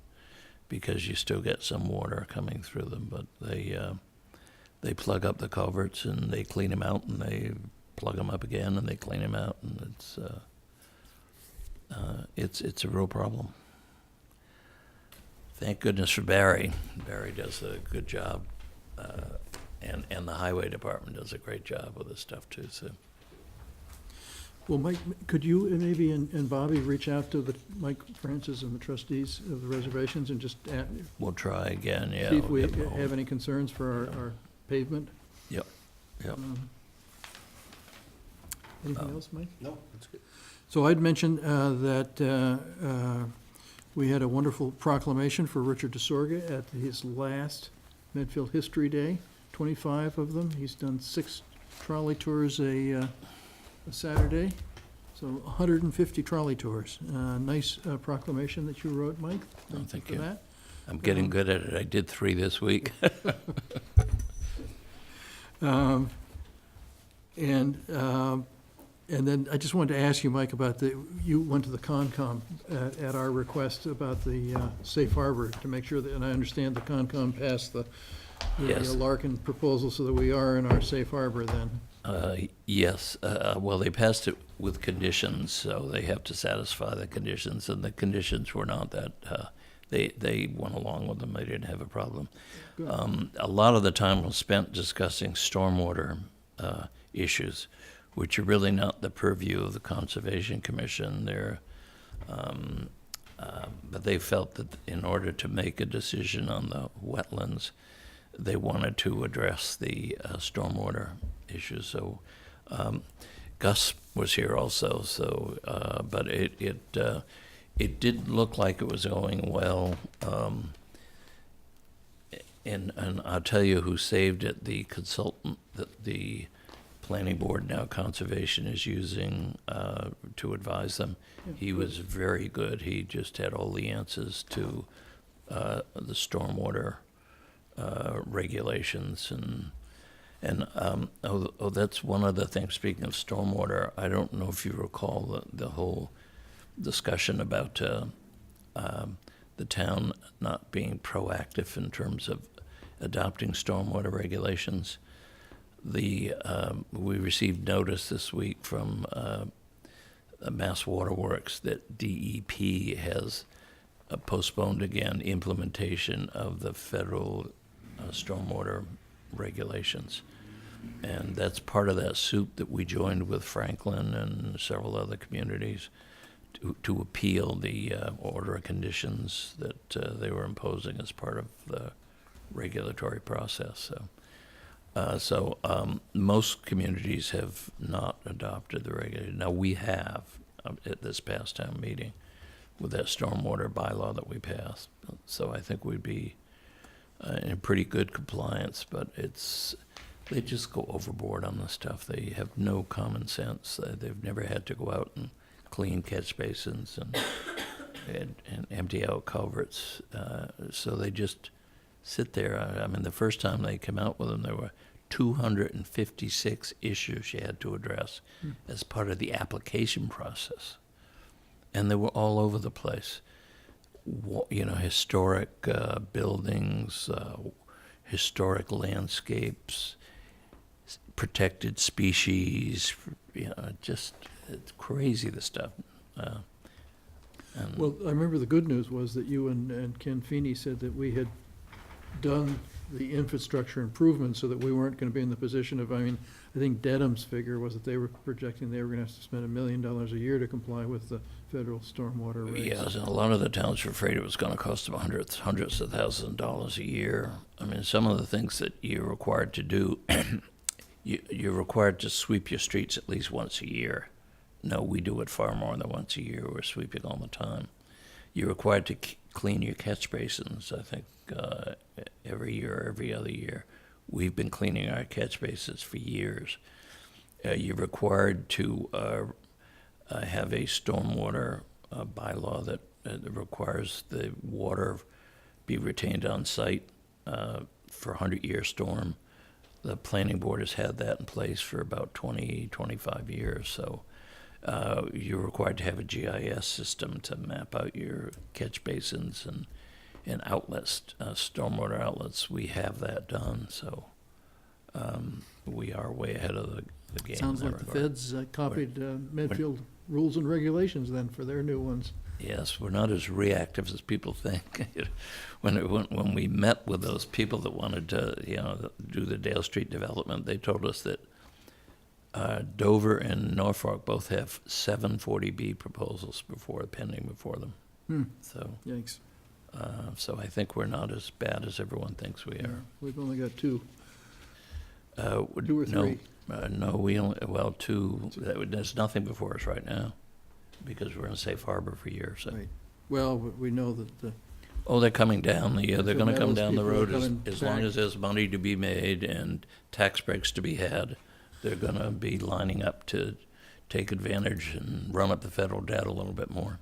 because you still get some water coming through them. But they plug up the culverts and they clean them out, and they plug them up again, and they clean them out, and it's a real problem. Thank goodness for Barry. Barry does a good job, and the highway department does a great job with this stuff too. So, Well, Mike, could you and maybe and Bobby reach out to Mike Francis and the trustees of the reservations and just we'll try again. Yeah. see if we we'll get them all. have any concerns for our pavement? Yep. Yep. Anything else, Mike? No, that's good. So I'd mentioned that we had a wonderful proclamation for Richard DeSorga at his last Medfield History Day, 25 of them. He's done 6 trolley tours a Saturday, so 150 trolley tours. Nice proclamation that you wrote, Mike. Thank for you. that. I'm getting good at it. I did 3 this week. And then I just wanted to ask you, Mike, about you went to the Concom at our request about the safe harbor to make sure that, and I understand the Concom passed the Yes. Larkin proposal so that we are in our safe harbor then. Yes. Well, they passed it with conditions, so they have to satisfy the conditions, and the conditions were not that. They went along with them. They didn't have a problem. Good. A lot of the time was spent discussing stormwater issues, which are really not the purview of the Conservation Commission. But they felt that in order to make a decision on the wetlands, they wanted to address the stormwater issues. So Gus was here also. So, but it did look like it was going well. And I'll tell you who saved it. The consultant that the planning board, now conservation, is using to advise them. He was very good. He just had all the answers to the stormwater regulations, and that's one of the things. Speaking of stormwater, I don't know if you recall the whole discussion about the town not being proactive in terms of adopting stormwater regulations. We received notice this week from Mass Waterworks that DEP has postponed again implementation of the federal stormwater regulations. And that's part of that suit that we joined with Franklin and several other communities to appeal the order of conditions that they were imposing as part of the regulatory process. So most communities have not adopted the regulation. Now, we have at this past town meeting with that stormwater bylaw that we passed. So I think we'd be in pretty good compliance, but They just go overboard on this stuff. They have no common sense. They've never had to go out and clean catch basins and empty out culverts. So they just sit there. I mean, the first time they came out with them, there were 256 issues you had to address as part of the application process. And they were all over the place. Historic buildings, historic landscapes, protected species, just, it's crazy, the stuff. Well, I remember the good news was that you and Ken Feeney said that we had done the infrastructure improvements so that we weren't gonna be in the position of, I think Dedham's figure was that they were projecting they were gonna have to spend $1 million a year to comply with the federal stormwater regs. Yes, and a lot of the towns were afraid it was gonna cost them hundreds of thousands of dollars a year. I mean, some of the things that you're required to do, you're required to sweep your streets at least once a year. No, we do it far more than once a year. We're sweeping all the time. You're required to clean your catch basins, I think, every year or every other year. We've been cleaning our catch basins for years. You're required to have a stormwater bylaw that requires the water be retained on site for a 100-year storm. The planning board has had that in place for about 20, 25 years. So you're required to have a GIS system to map out your catch basins and outlets, stormwater outlets. We have that done, so we are way ahead of the game. Sounds in like that the regard. feds copied Medfield rules and regulations then for their new ones. Yes, we're not as reactive as people think. When we met with those people that wanted to, do the Dale Street development, they told us that Dover and Norfolk both have 7 40B proposals pending before them. So, Yikes. so I think we're not as bad as everyone thinks we are. We've only got 2. Uh, 2 or 3. No, we only, 2. There's nothing before us right now because we're in safe harbor for years. So. Right. Well, we know that the Oh, they're coming down. They're That's what going to come Meadows down the people are road coming as long back. as there's money to be made and tax breaks to be had. They're going to be lining up to take advantage and run up the federal debt a little bit more.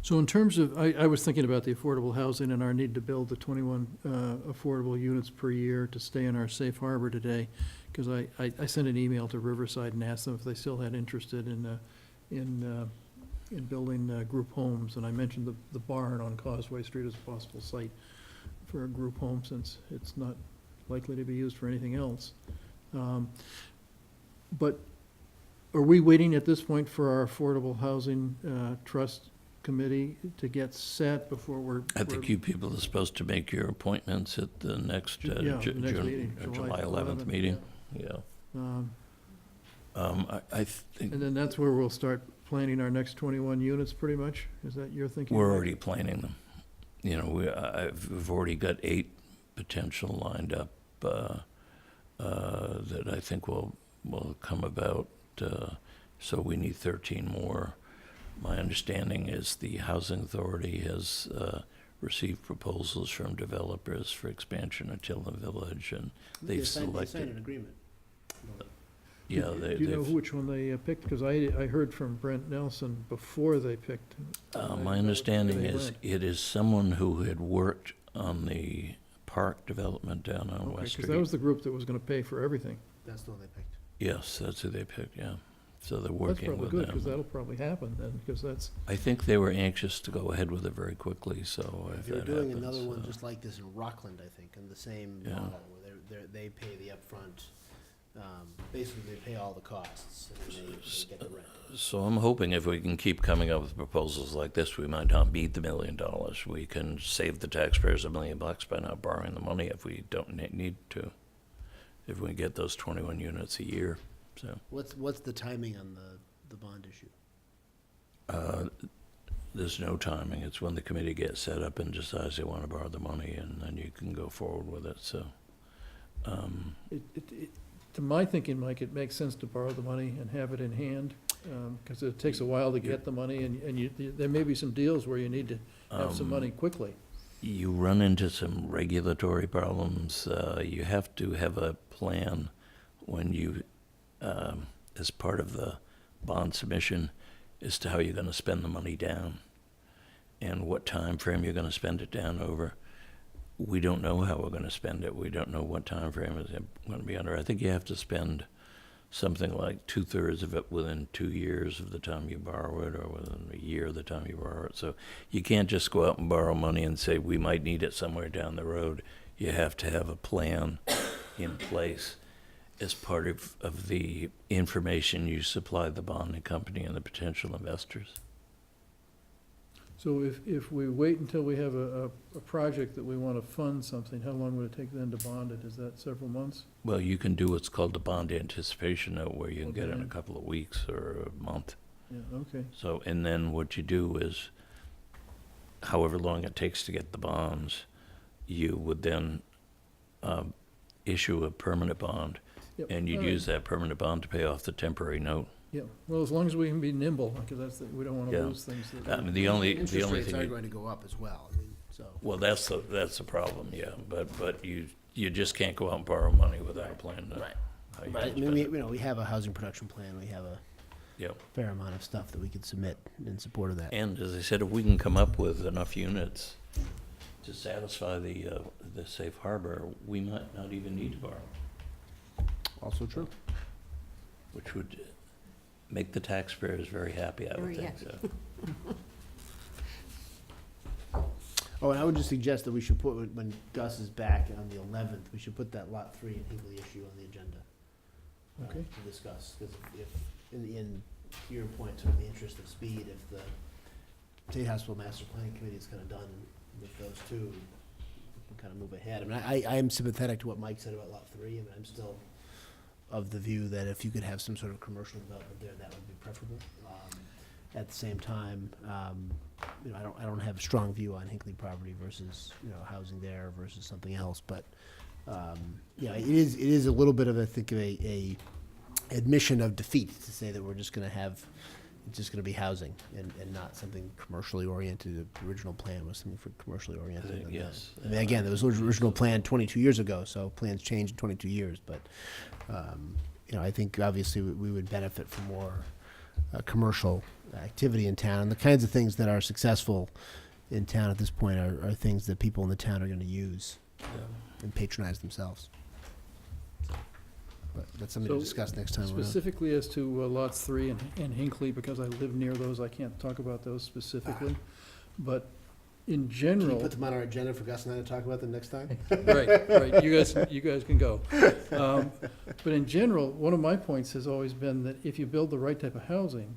So in terms of, I was thinking about the affordable housing and our need to build the 21 affordable units per year to stay in our safe harbor today, because I sent an email to Riverside and asked them if they still had interested in building group homes, and I mentioned the barn on Causeway Street as a possible site for a group home, since it's not likely to be used for anything else. But are we waiting at this point for our Affordable Housing Trust Committee to get set before we're? I think you people are supposed to make your appointments at the next, Yeah, the next meeting, July July 11th 11th, meeting. Yeah. I think And then that's where we'll start planning our next 21 units, pretty much? Is that your thinking? we're Mike? already planning them. We've already got 8 potential lined up that I think will come about. So we need 13 more. My understanding is the Housing Authority has received proposals from developers for expansion of Tilden Village, and they've They signed an selected. agreement. Yeah, Do you know which one they picked? Because I heard from Brent Nelson before they picked. my understanding they is went. it is someone who had worked on the park development down on Okay, West because Street. that was the group that was going to pay for everything. That's the one they picked. Yes, that's who they picked, yeah. So they're That's working probably with good, because them. that'll probably happen then, because that's, I think they were anxious to go ahead with it very quickly, so if They're that doing happens, another one just like this in Rockland, I think, in the same Yeah. model, where they pay the upfront, basically they pay all the costs, and then they get the rent. So I'm hoping if we can keep coming up with proposals like this, we might not beat the $1 million. We can save the taxpayers $1 million by not borrowing the money if we don't need to. If we get those 21 units a year, so. What's the timing on the bond issue? There's no timing. It's when the committee gets set up and decides they want to borrow the money, and then you can go forward with it, so. to my thinking, Mike, it makes sense to borrow the money and have it in hand, because it takes a while to get the money, and there may be some deals where you need to have some money quickly. You run into some regulatory problems. You have to have a plan when you, as part of the bond submission, as to how you're going to spend the money down and what time frame you're going to spend it down over. We don't know how we're going to spend it. We don't know what time frame it's going to be under. I think you have to spend something like 2/3 of it within 2 years of the time you borrow it, or within a year of the time you borrow it. So you can't just go out and borrow money and say we might need it somewhere down the road. You have to have a plan in place as part of the information you supply the bonding company and the potential investors. So if we wait until we have a project that we want to fund something, how long would it take then to bond it? Is that several months? Well, you can do what's called the bond anticipation note, where you can get it in a Okay. couple of weeks or a month. Yeah, okay. So, and then what you do is, however long it takes to get the bonds, you would then issue a permanent bond, Yep, and you'd all right. use that permanent bond to pay off the temporary note. Yeah, well, as long as we can be nimble, because we don't want to Yeah. lose things. that I we- mean, the only Interest rates thing, are going to go up as well, I mean, so. well, that's the problem, yeah, but you just can't go out and borrow money without a plan to. Right. how you're But, I gonna mean, spend we, it. you know, we have a housing production plan, we have a Yep. fair amount of stuff that we could submit in support of that. And as I said, if we can come up with enough units to satisfy the safe harbor, we might not even need to borrow, Also true. which would make the taxpayers very happy, I would Very think, happy. so. Oh, and I would just suggest that we should put, when Gus is back on the 11th, we should put that Lot 3 and Hinckley issue on the agenda. Okay. To discuss, because if, in to your point, sort of the interest of speed, if the State Hospital Master Planning Committee is kind of done with those two, we can kind of move ahead. I mean, I am sympathetic to what Mike said about Lot 3. I mean, I'm still of the view that if you could have some sort of commercial development there, that would be preferable. At the same time, you know, I don't have a strong view on Hinckley property versus, you know, housing there versus something else, but, you know, it is a little bit of, I think, of a admission of defeat to say that we're just gonna have, it's just gonna be housing and not something commercially oriented. The original plan was something for commercially oriented. think, and, yes. I mean, again, there was an original plan 22 years ago, so plans change in 22 years, but, you know, I think obviously we would benefit from more commercial activity in town. And the kinds of things that are successful in town at this point are things that people in the town are gonna use and patronize themselves. But that's something to So, discuss next time around. Specifically as to lots 3 and Hinckley, because I live near those, I can't talk about those specifically. But in Can you general, put them on our agenda for Gus and I to talk about them next time? right, you guys can go. But in general, one of my points has always been that if you build the right type of housing,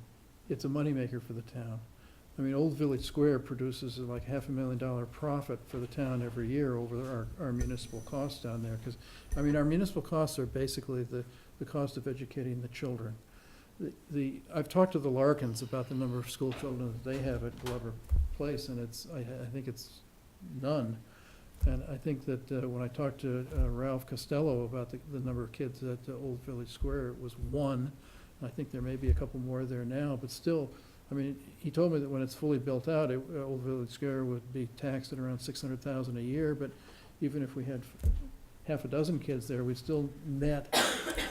it's a moneymaker for the town. I mean, Old Village Square produces like $500,000 profit for the town every year over our municipal costs down there. Because, I mean, our municipal costs are basically the cost of educating the children. I've talked to the Larkins about the number of school children that they have at Glover Place, and I think it's none. And I think that when I talked to Ralph Costello about the number of kids at Old Village Square, it was 1. I think there may be a couple more there now, but still, I mean, he told me that when it's fully built out, Old Village Square would be taxed at around $600,000 a year, but even if we had half a dozen kids there, we'd still net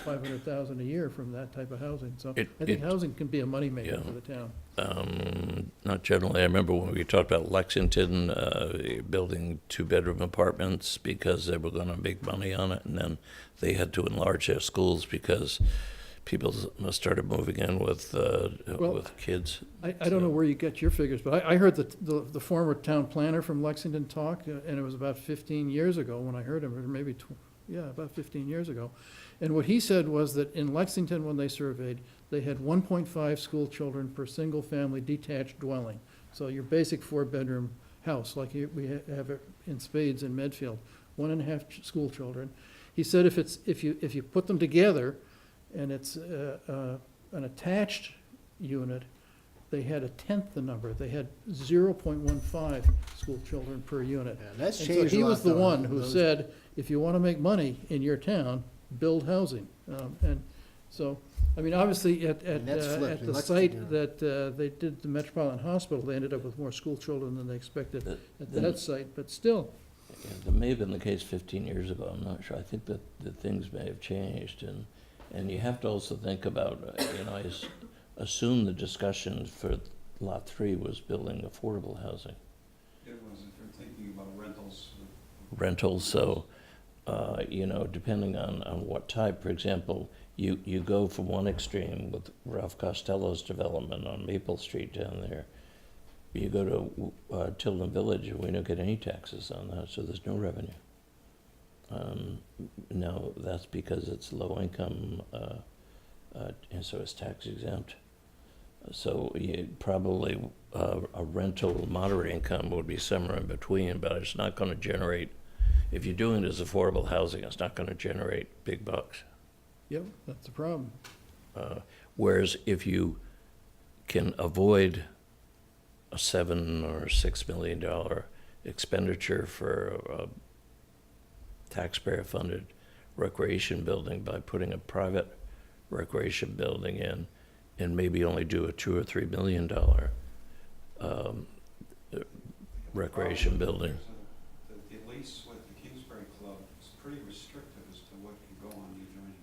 $500,000 a year from that type of housing. So I think housing can be a moneymaker for the town. Not generally. I remember when we talked about Lexington, building 2-bedroom apartments because they were gonna make money on it, and then they had to enlarge their schools because people started moving in with kids. I don't know where you get your figures, but I heard the former town planner from Lexington talk, and it was about 15 years ago when I heard him, or maybe, about 15 years ago. And what he said was that in Lexington, when they surveyed, they had 1.5 school children per single-family detached dwelling. So your basic 4-bedroom house, like we have it in spades in Medfield, 1.5 school children. He said if you put them together, and it's an attached unit, they had 1/10 the number. They had 0.15 school children per unit. Yeah, that's And changed so a he lot, was the though, one in who those- said, if you want to make money in your town, build housing. And so I mean, obviously, at And that's flipped. the Let's- site that they did the Metropolitan Hospital, they ended up with more school children than they expected at that site, but still. Yeah, that may have been the case 15 years ago, I'm not sure. I think that things may have changed, and you have to also think about, I assume the discussion for Lot 3 was building affordable housing. It was, if you're thinking about rentals. Rentals, so, depending on what type, for example, you go from one extreme with Ralph Costello's development on Maple Street down there. You go to Tilden Village, and we don't get any taxes on that, so there's no revenue. Now, that's because it's low income, and so it's tax exempt. So probably a rental moderate income would be somewhere in between, but it's not going to generate, if you're doing it as affordable housing, it's not going to generate big bucks. Yep, that's the problem. Whereas if you can avoid a $7 or $6 million expenditure for a taxpayer-funded recreation building by putting a private recreation building in, and maybe only do a $2 or $3 million recreation building. The lease with the Kingsbury Club is pretty restrictive as to what can go on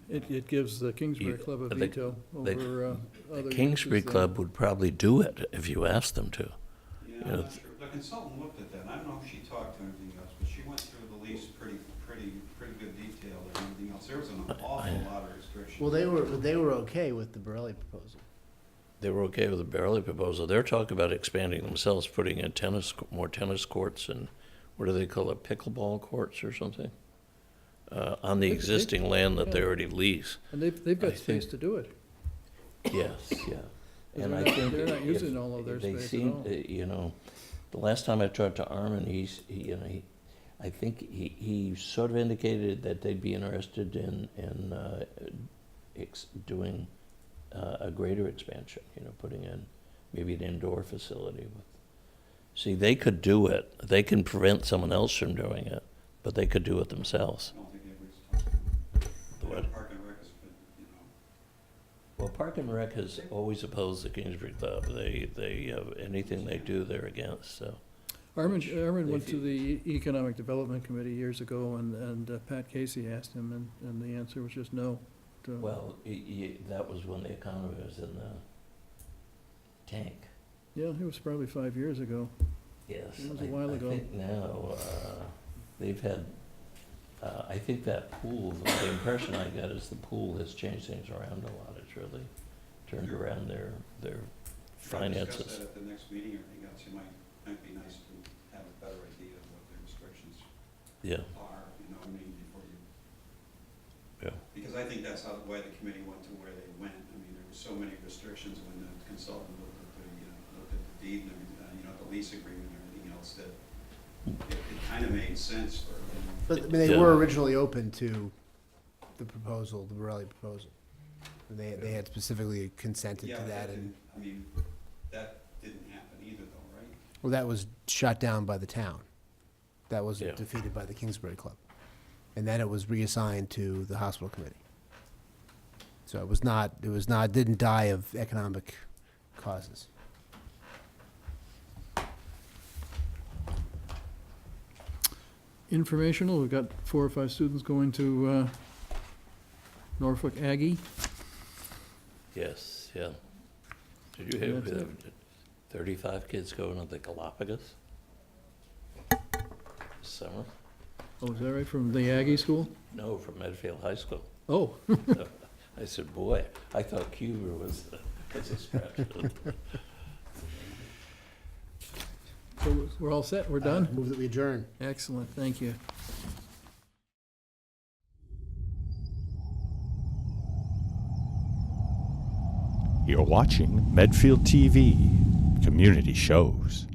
the adjoining. It gives the Kingsbury Club a the- veto the- over other The uses Kingsbury there. Club would probably do it if you asked them to. Yeah, You I'm know, not sure. The consultant looked at that, and I don't know if she talked to anything else, but she went through the lease pretty good detail and everything else. There was an awful lot of restrictions. Well, they were okay with the Borelli proposal. They were okay with the Barely proposal. They're talking about expanding themselves, putting in more tennis courts and, what do they call it, pickleball courts or something? On the They- existing land that they yeah. already lease. And they've I got space think- to do it. Yes, yeah. They're And I not- think they're not if using all of their they space at seem, all. the last time I talked to Armin, I think he sort of indicated that they'd be interested in doing a greater expansion, putting in maybe an indoor facility. See, they could do it. They can prevent someone else from doing it, but they could do it themselves. I don't think anybody's talking. What? Park and Rec has been, Well, Park and Rec has always opposed the Kingsbury Club. They anything they do, they're against, so. Armin they went to feel- the Economic Development Committee years ago, and Pat Casey asked him, and the answer was just no. to- Well, that was when the economy was in the tank. Yeah, it was probably 5 years ago. Yes. It was a while ago. I think now, they've had, I think that pool, the impression I get is the pool has changed things around a lot. It's really turned around their Discuss finances. that at the next meeting or anything else. It might be nice to have a better idea of what the restrictions Yeah, are, before you. yeah. Because I think that's why the committee went to where they went. I mean, there were so many restrictions when the consultant looked at the deed and everything, the lease agreement and everything else, that it kind of made sense for them. But I mean, they Yeah. were originally open to the proposal, the Borelli proposal. And they had specifically consented Yeah, to but that, and, didn't- I mean, that didn't happen either though, right? well, that was shot down by the town. That was Yeah. defeated by the Kingsbury Club. And then it was reassigned to the hospital committee. So didn't die of economic causes. Informational, we've got 4 or 5 students going to Norfolk Aggie. Yes, yeah. Did you hear, That's it. 35 kids going to the Galapagos? Summer? Oh, is that right, from the Aggie School? No, from Medfield High School. Oh, I said, boy, I thought Cuba was a stretch. so we're all set, we're done? Move that we adjourn. Excellent, thank you. You're watching Medfield TV, community shows.